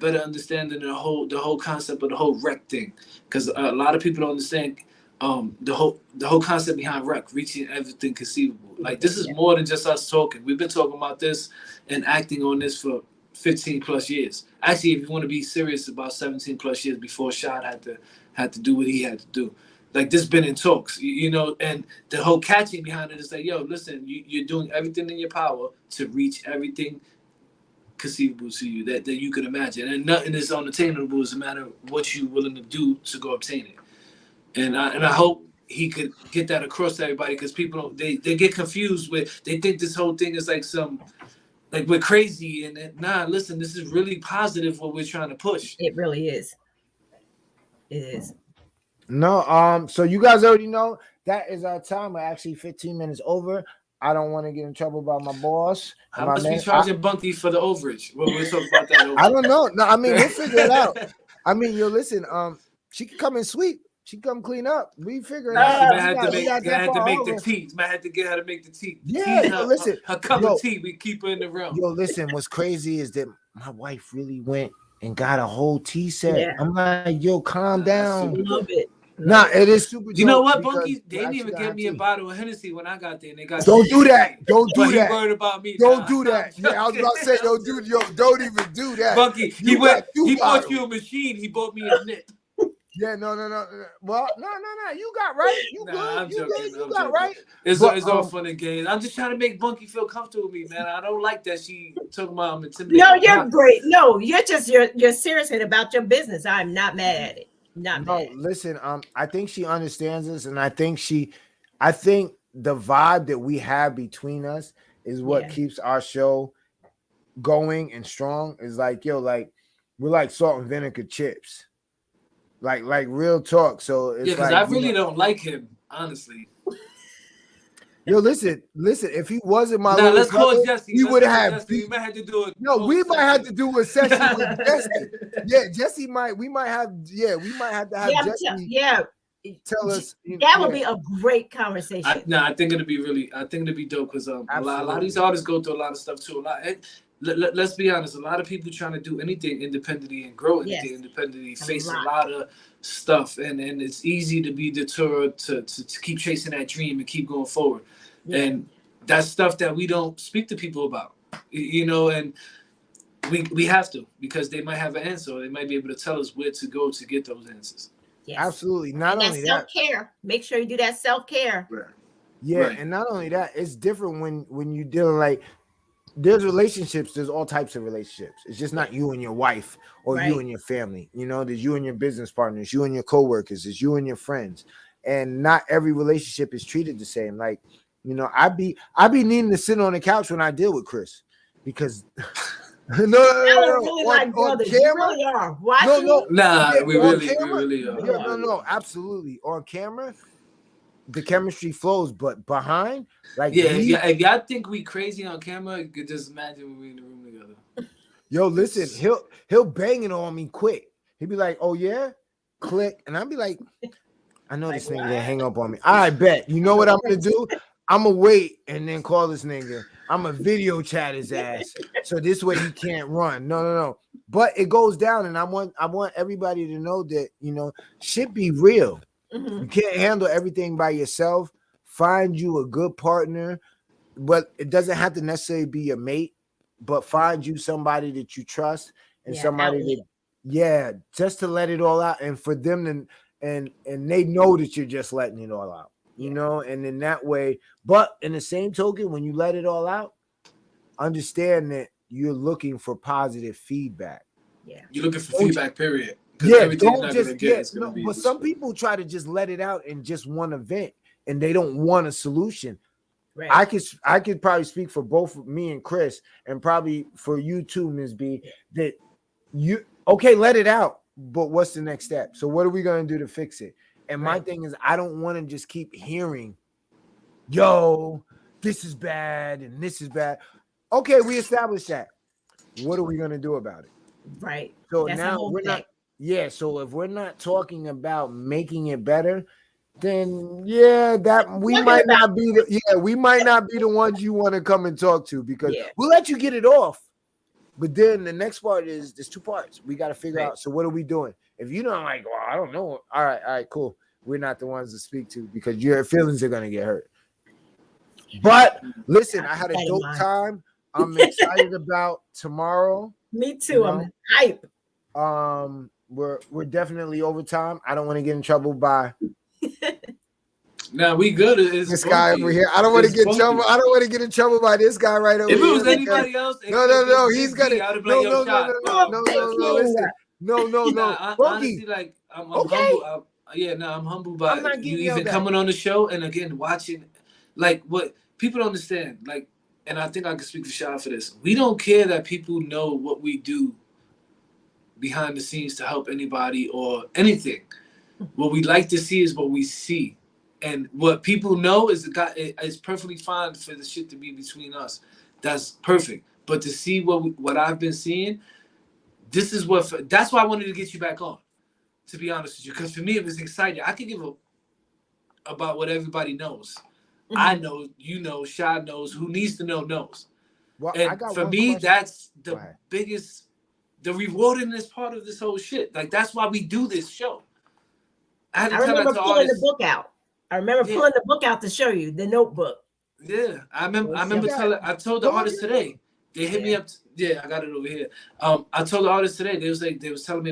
the whole concept of the whole rec thing, because a lot of people don't understand the whole concept behind rec, reaching everything conceivable. Like this is more than just us talking. We've been talking about this and acting on this for 15 plus years. Actually, if you want to be serious, about 17 plus years before Shad had to do what he had to do. Like this been in talks, you know, and the whole catching behind it is like, yo, listen, you're doing everything in your power to reach everything conceivable to you that you can imagine, and nothing is unattainable. It's a matter of what you're willing to do to go obtain it. And I hope he could get that across to everybody, because people don't, they get confused with, they think this whole thing is like some, like we're crazy, and nah, listen, this is really positive what we're trying to push. It really is. It is. No, so you guys already know that is our time. We're actually 15 minutes over. I don't want to get in trouble by my boss. How much we charging Bunky for the overage? We'll talk about that. I don't know. No, I mean we'll figure it out. I mean, yo, listen. She can come and sweep. She can come clean up. We figure it out. She had to make the tea. I had to get her to make the tea. Yeah, listen. Her cup of tea. We keep her in the room. Yo, listen. What's crazy is that my wife really went and got a whole tea set. Yeah. I'm like, yo, calm down. Love it. Nah, it is super. You know what, Bunky? They didn't even give me a bottle of Hennessy when I got there. And they got don't do that. Don't do that. He worried about me. Don't do that. Yeah, I was about to say, don't even do that. Bunky, he bought you a machine. He bought me a knit. Yeah, no. Well, no. You got right. You good. I'm joking. You got right. It's all fun and games. I'm just trying to make Bunky feel comfortable with me, man. I don't like that she talking about I'm intimidated. No, you're great. No, you're serious about your business. I'm not mad at it. No, listen, I think she understands us, and I think the vibe that we have between us is what keeps our show going and strong. Is like, yo, like we're like salt and vinegar chips. Like real talk. So it's because I really don't like him, honestly. Yo, listen. If he wasn't my little let's brother, call Jesse. We would have. We might have to do it. No, we might have to do a session with Jesse. Yeah, Jesse might. We might have. Yeah, we might have to have Jesse. Tell us. That would be a great conversation. I think it'd be really. I think it'd be dope because a lot of these artists go through a lot of stuff too. Let's be honest. A lot of people trying to do anything independently and grow anything independently face a lot of stuff, and it's easy to be deterred to keep chasing that dream and keep going forward. Yeah. And that's stuff that we don't speak to people about, you know, and we have to, because they might have an answer, or they might be able to tell us where to go to get those answers. Yes. Absolutely. Not only that, self-care. Make sure you do that self-care. Yeah, right. And not only that, it's different when you deal like there's relationships, there's all types of relationships. It's just not you and your wife or you and your family. You know, there's you and your business partners, you and your coworkers, there's you and your friends. And not every relationship is treated the same. Like, you know, I be needing to sit on the couch when I deal with Chris, because no, really like brothers. You really are. We really are. Yeah, no, absolutely. On camera, the chemistry flows, but behind, like, if y'all think we crazy on camera, you could just imagine when we in the room together. Yo, listen, he'll bang it on me quick. He'd be like, "Oh yeah," click, and I'd be like, "I know this nigga that hang up on me. I bet. You know what I'm gonna do? I'm gonna wait and then call this nigga. I'm gonna video chat his ass, so this way he can't run. No. But it goes down, and I want everybody to know that, you know, shit be real. Mm-hmm. You can't handle everything by yourself. Find you a good partner, but it doesn't have to necessarily be your mate. But find you somebody that you trust and somebody that, just to let it all out, and for them to, and they know that you're just letting it all out. You know, and in that way, but in the same token, when you let it all out, understand that you're looking for positive feedback. Yeah, you're looking for feedback, period. Yeah, don't just but some people try to just let it out in just one event, and they don't want a solution. Right. I could probably speak for both me and Chris, and probably for you too, Ms. B, that let it out, but what's the next step? So what are we going to do to fix it? And my thing is, I don't want to just keep hearing, yo, this is bad and this is bad. Okay, we established that. What are we going to do about it? Right. So That's now we're not, so if we're not talking about making it better, then that we might not be the ones you want to come and talk to, because we'll let you get it off. But then the next part is there's two parts. We got to figure out. So what are we doing? If you don't like, well, I don't know. All right, cool. We're not the ones to speak to, because your feelings are gonna get hurt. But listen, I had a dope time. I'm excited about tomorrow. Me too. I'm hype. We're definitely over time. I don't want to get in trouble by we good. It's this guy over here. I don't want to get in trouble. I don't want to get in trouble by this guy right over here. If it was anybody else, no, he's gonna no. Honestly, like I'm humble. I'm humble by you even coming on the show, and again watching, like, what people don't understand. Like, and I think I can speak for Shy for this. We don't care that people know what we do behind the scenes to help anybody or anything. What we like to see is what we see. And what people know is it's perfectly fine for the shit to be between us. That's perfect. But to see what I've been seeing, that's why I wanted to get you back on, to be honest with you. Because for me, it was exciting. I could give about what everybody knows. Mm-hmm. I know, you know, Shy knows, who needs to know knows. Well, and for me, that's the biggest, the rewardingest part of this whole shit. Like, that's why we do this show. I remember pulling the book out. I remember pulling the book out to show you the notebook. Yeah, I told the artist today. They hit me up. I got it over here. I told the artist today. They was telling me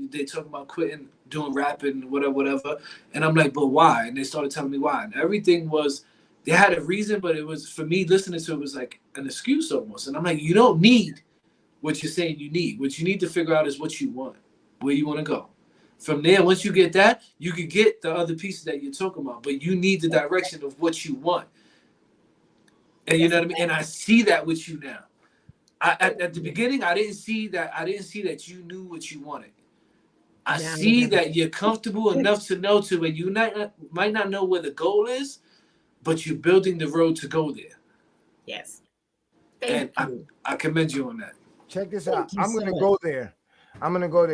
they talking about quitting doing rapping, whatever. And I'm like, but why? And they started telling me why. And everything was, they had a reason, but it was, for me, listening to it was like an excuse almost. And I'm like, you don't need what you're saying you need. What you need to figure out is what you want, where you want to go. From there, once you get that, you can get the other pieces that you're talking about. But you need the direction of what you want. And you know what I mean? And I see that with you now. At the beginning, I didn't see that you knew what you wanted. I see that you're comfortable enough to know to, and you might not know where the goal is, but you're building the road to go there. Yes. And I commend you on that. Check this out. I'm gonna go there.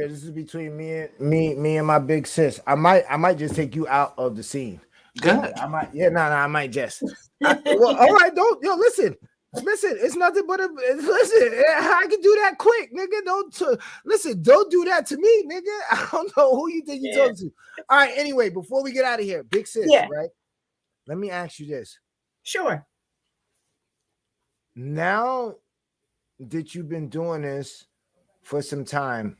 This is between me and my big sis. I might just take you out of the scene. Good. I might. Yeah, I might just. All right. Listen. It's nothing but listen. I can do that quick, nigga. Don't do that to me, nigga. I don't know who you think you're talking to. All right. Anyway, before we get out of here, big sis, right? Let me ask you this. Sure. Now that you've been doing this for some time,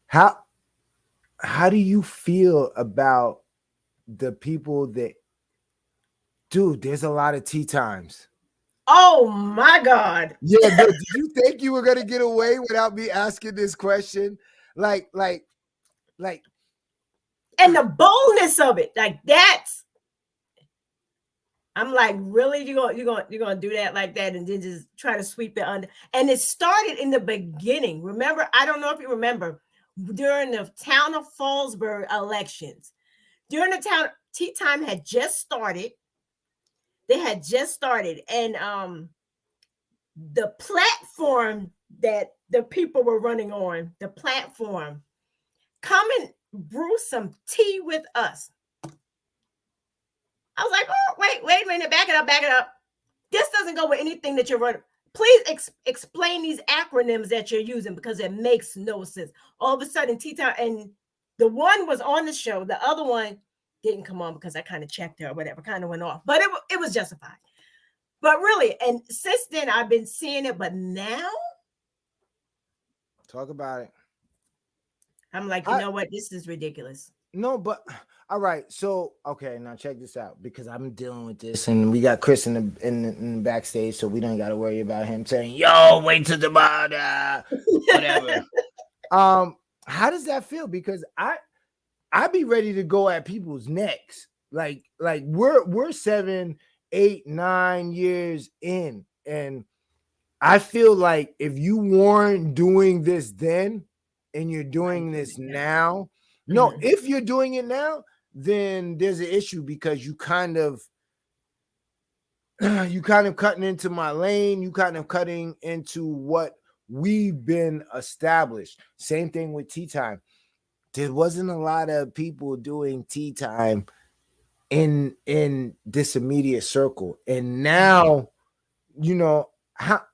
how do you feel about the people that, dude, there's a lot of tea times. Oh my God. Yeah, did you think you were gonna get away without me asking this question? Like and the boldness of it, like that's, I'm like, really? You're gonna do that like that and then just try to sweep it under. And it started in the beginning. Remember, I don't know if you remember, during the town of Fallsburg elections, during the town, tea time had just started. They had just started, and the platform that the people were running on, the platform, come and brew some tea with us. I was like, oh, wait a minute, back it up. This doesn't go with anything that you're running. Please explain these acronyms that you're using, because it makes no sense. All of a sudden, tea time, and the one was on the show, the other one didn't come on because I kind of checked her or whatever, kind of went off, but it was justified. But really, and since then I've been seeing it, but now talk about it. I'm like, you know what? This is ridiculous. No, but all right. So okay, now check this out, because I'm dealing with this, and we got Chris in the backstage, so we don't got to worry about him saying, "Yo, wait till the whatever." How does that feel? Because I'd be ready to go at people's necks. Like we're 7, 8, 9 years in, and I feel like if you weren't doing this then and you're doing this now, No, if you're doing it now, then there's an issue because you kind of cutting into my lane, you kind of cutting into what we've been established. Same thing with tea time. There wasn't a lot of people doing tea time in this immediate circle. And now, how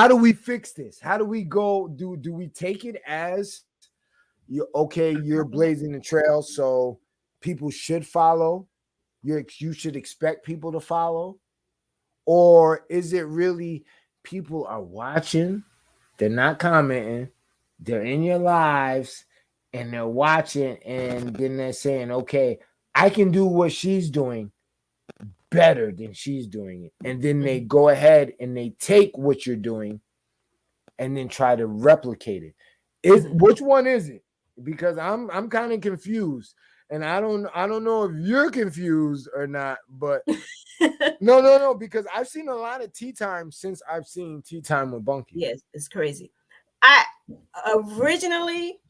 do we fix this? How do we go? Do we take it as you're blazing the trail, so people should follow? You should expect people to follow? Or is it really people are watching, they're not commenting, they're in your lives, and they're watching, and then they're saying, okay, I can do what she's doing better than she's doing it. And then they go ahead and they take what you're doing and then try to replicate it. Which one is it? Because I'm kind of confused. And I don't know if you're confused or not, but no, because I've seen a lot of tea time since I've seen tea time with Bunky. Yes, it's crazy. Originally,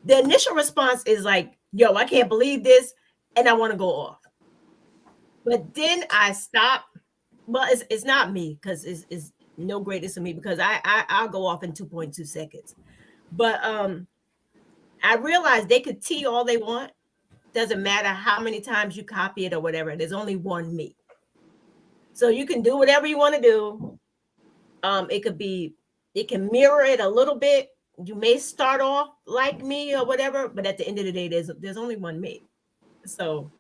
the initial response is like, yo, I can't believe this, and I want to go off. But then I stop. Well, it's not me, because it's no greatness of me, because I'll go off in 2.2 seconds. But I realized they could tea all they want. Doesn't matter how many times you copy it or whatever. There's only one me. So you can do whatever you want to do. It can mirror it a little bit. You may start off like me or whatever, but at the end of the day, there's only one me. So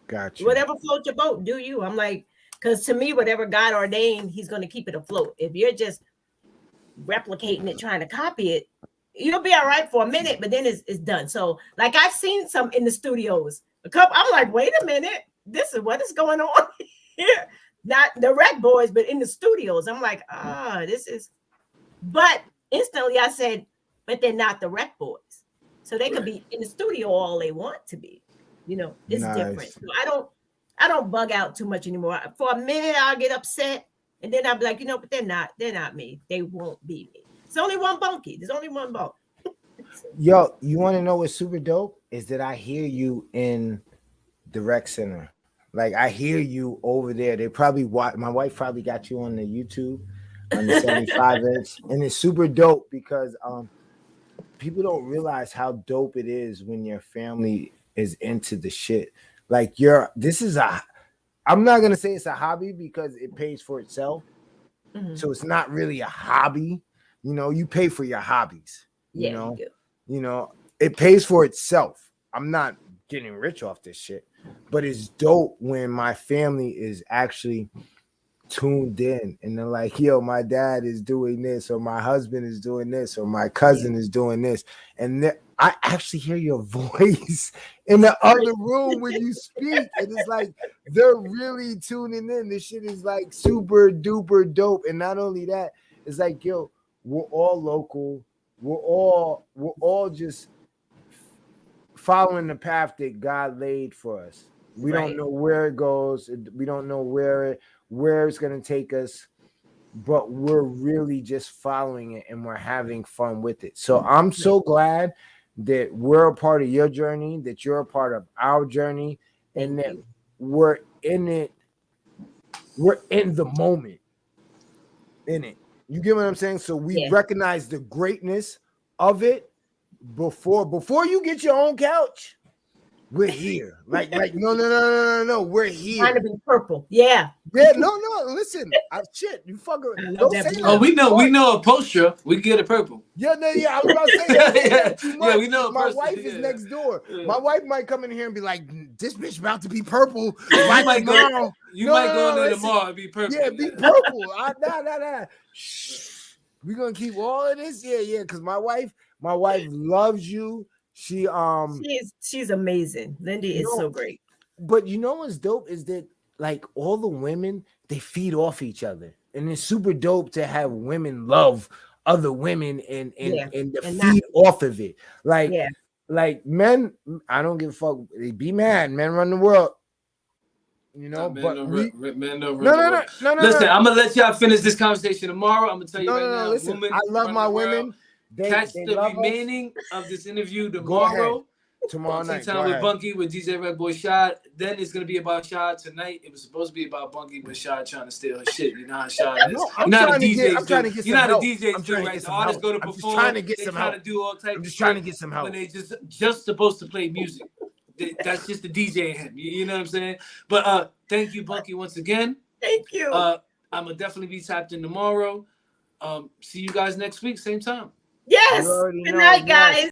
gotcha. Whatever floats your boat, do you. I'm like, because to me, whatever God ordained, he's going to keep it afloat. If you're just replicating it, trying to copy it, you'll be all right for a minute, but then it's done. So, like, I've seen some in the studios. I'm like, wait a minute, this is what is going on here. Not the Rec Boys, but in the studios. I'm like, this is. But instantly, I said, but they're not the Rec Boys, so they could be in the studio all they want to be. It's different. So I don't bug out too much anymore. For a minute, I'll get upset, and then I'll be like, but they're not me. They won't be me. It's only one Bunky. There's only one Bunky. Yo, you want to know what's super dope? Is that I hear you in the rec center. Like, I hear you over there. They probably my wife probably got you on the YouTube on the 75-inch. And it's super dope because people don't realize how dope it is when your family is into the shit. Like, I'm not going to say it's a hobby because it pays for itself. Mm-hmm. So it's not really a hobby. You pay for your hobbies. You do. It pays for itself. I'm not getting rich off this shit, but it's dope when my family is actually tuned in and they're like, yo, my dad is doing this, or my husband is doing this, or my cousin is doing this. And I actually hear your voice in the other room when you speak. And it's like, they're really tuning in. This shit is like super duper dope. And not only that, it's like, yo, we're all local. We're all just following the path that God laid for us. We don't know where it goes. We don't know where it's going to take us, but we're really just following it and we're having fun with it. So I'm so glad that we're a part of your journey, that you're a part of our journey, and that we're in it. We're in the moment in it. You get what I'm saying? So we recognize the greatness of it before you get your own couch. We're here. Like no. We're here. Trying to be purple. Yeah. No. Listen, shit. You fucking don't say that. Oh, we know a poster. We get it purple. Yeah. I was about to say yeah, we know. My wife is next door. Yeah. My wife might come in here and be like, "This bitch about to be purple." You might go in there tomorrow and be purple. Yeah, be purple. Nah. Shh. We're gonna keep all of this. Yeah. Because my wife loves you. She's amazing. Lindy is so great. But what's dope is that, like, all the women, they feed off each other, and it's super dope to have women love other women and feed off of it. Like men, I don't give a fuck. They be mad. Men run the world. Men don't run the world. No. Listen, I'm gonna let y'all finish this conversation tomorrow. I'm gonna tell you right now. Listen, I love my women. Catch they the love us. remaining of this interview Go ahead. tomorrow. Tomorrow Tea night. time Go with ahead. Bunky with DJ Red Boy Shad. Then it's gonna be about Shad tonight. It was supposed to be about Bunky, but Shad trying to steal her shit. You know how Shad is. No, You know how I'm the DJs trying to do. get You know how some the help. DJs I'm do, trying to right? get The some artists help. go to I'm just perform. trying to get They some trying help. to do all types. I'm just of trying to shit get some help. when they just supposed to play music. That's just the DJ in him. You know what I'm saying? But thank you, Bunky, once again. Thank you. I'm gonna definitely be tapped in tomorrow. See you guys next week, same time. Yes. You already Good know, night, yes. guys.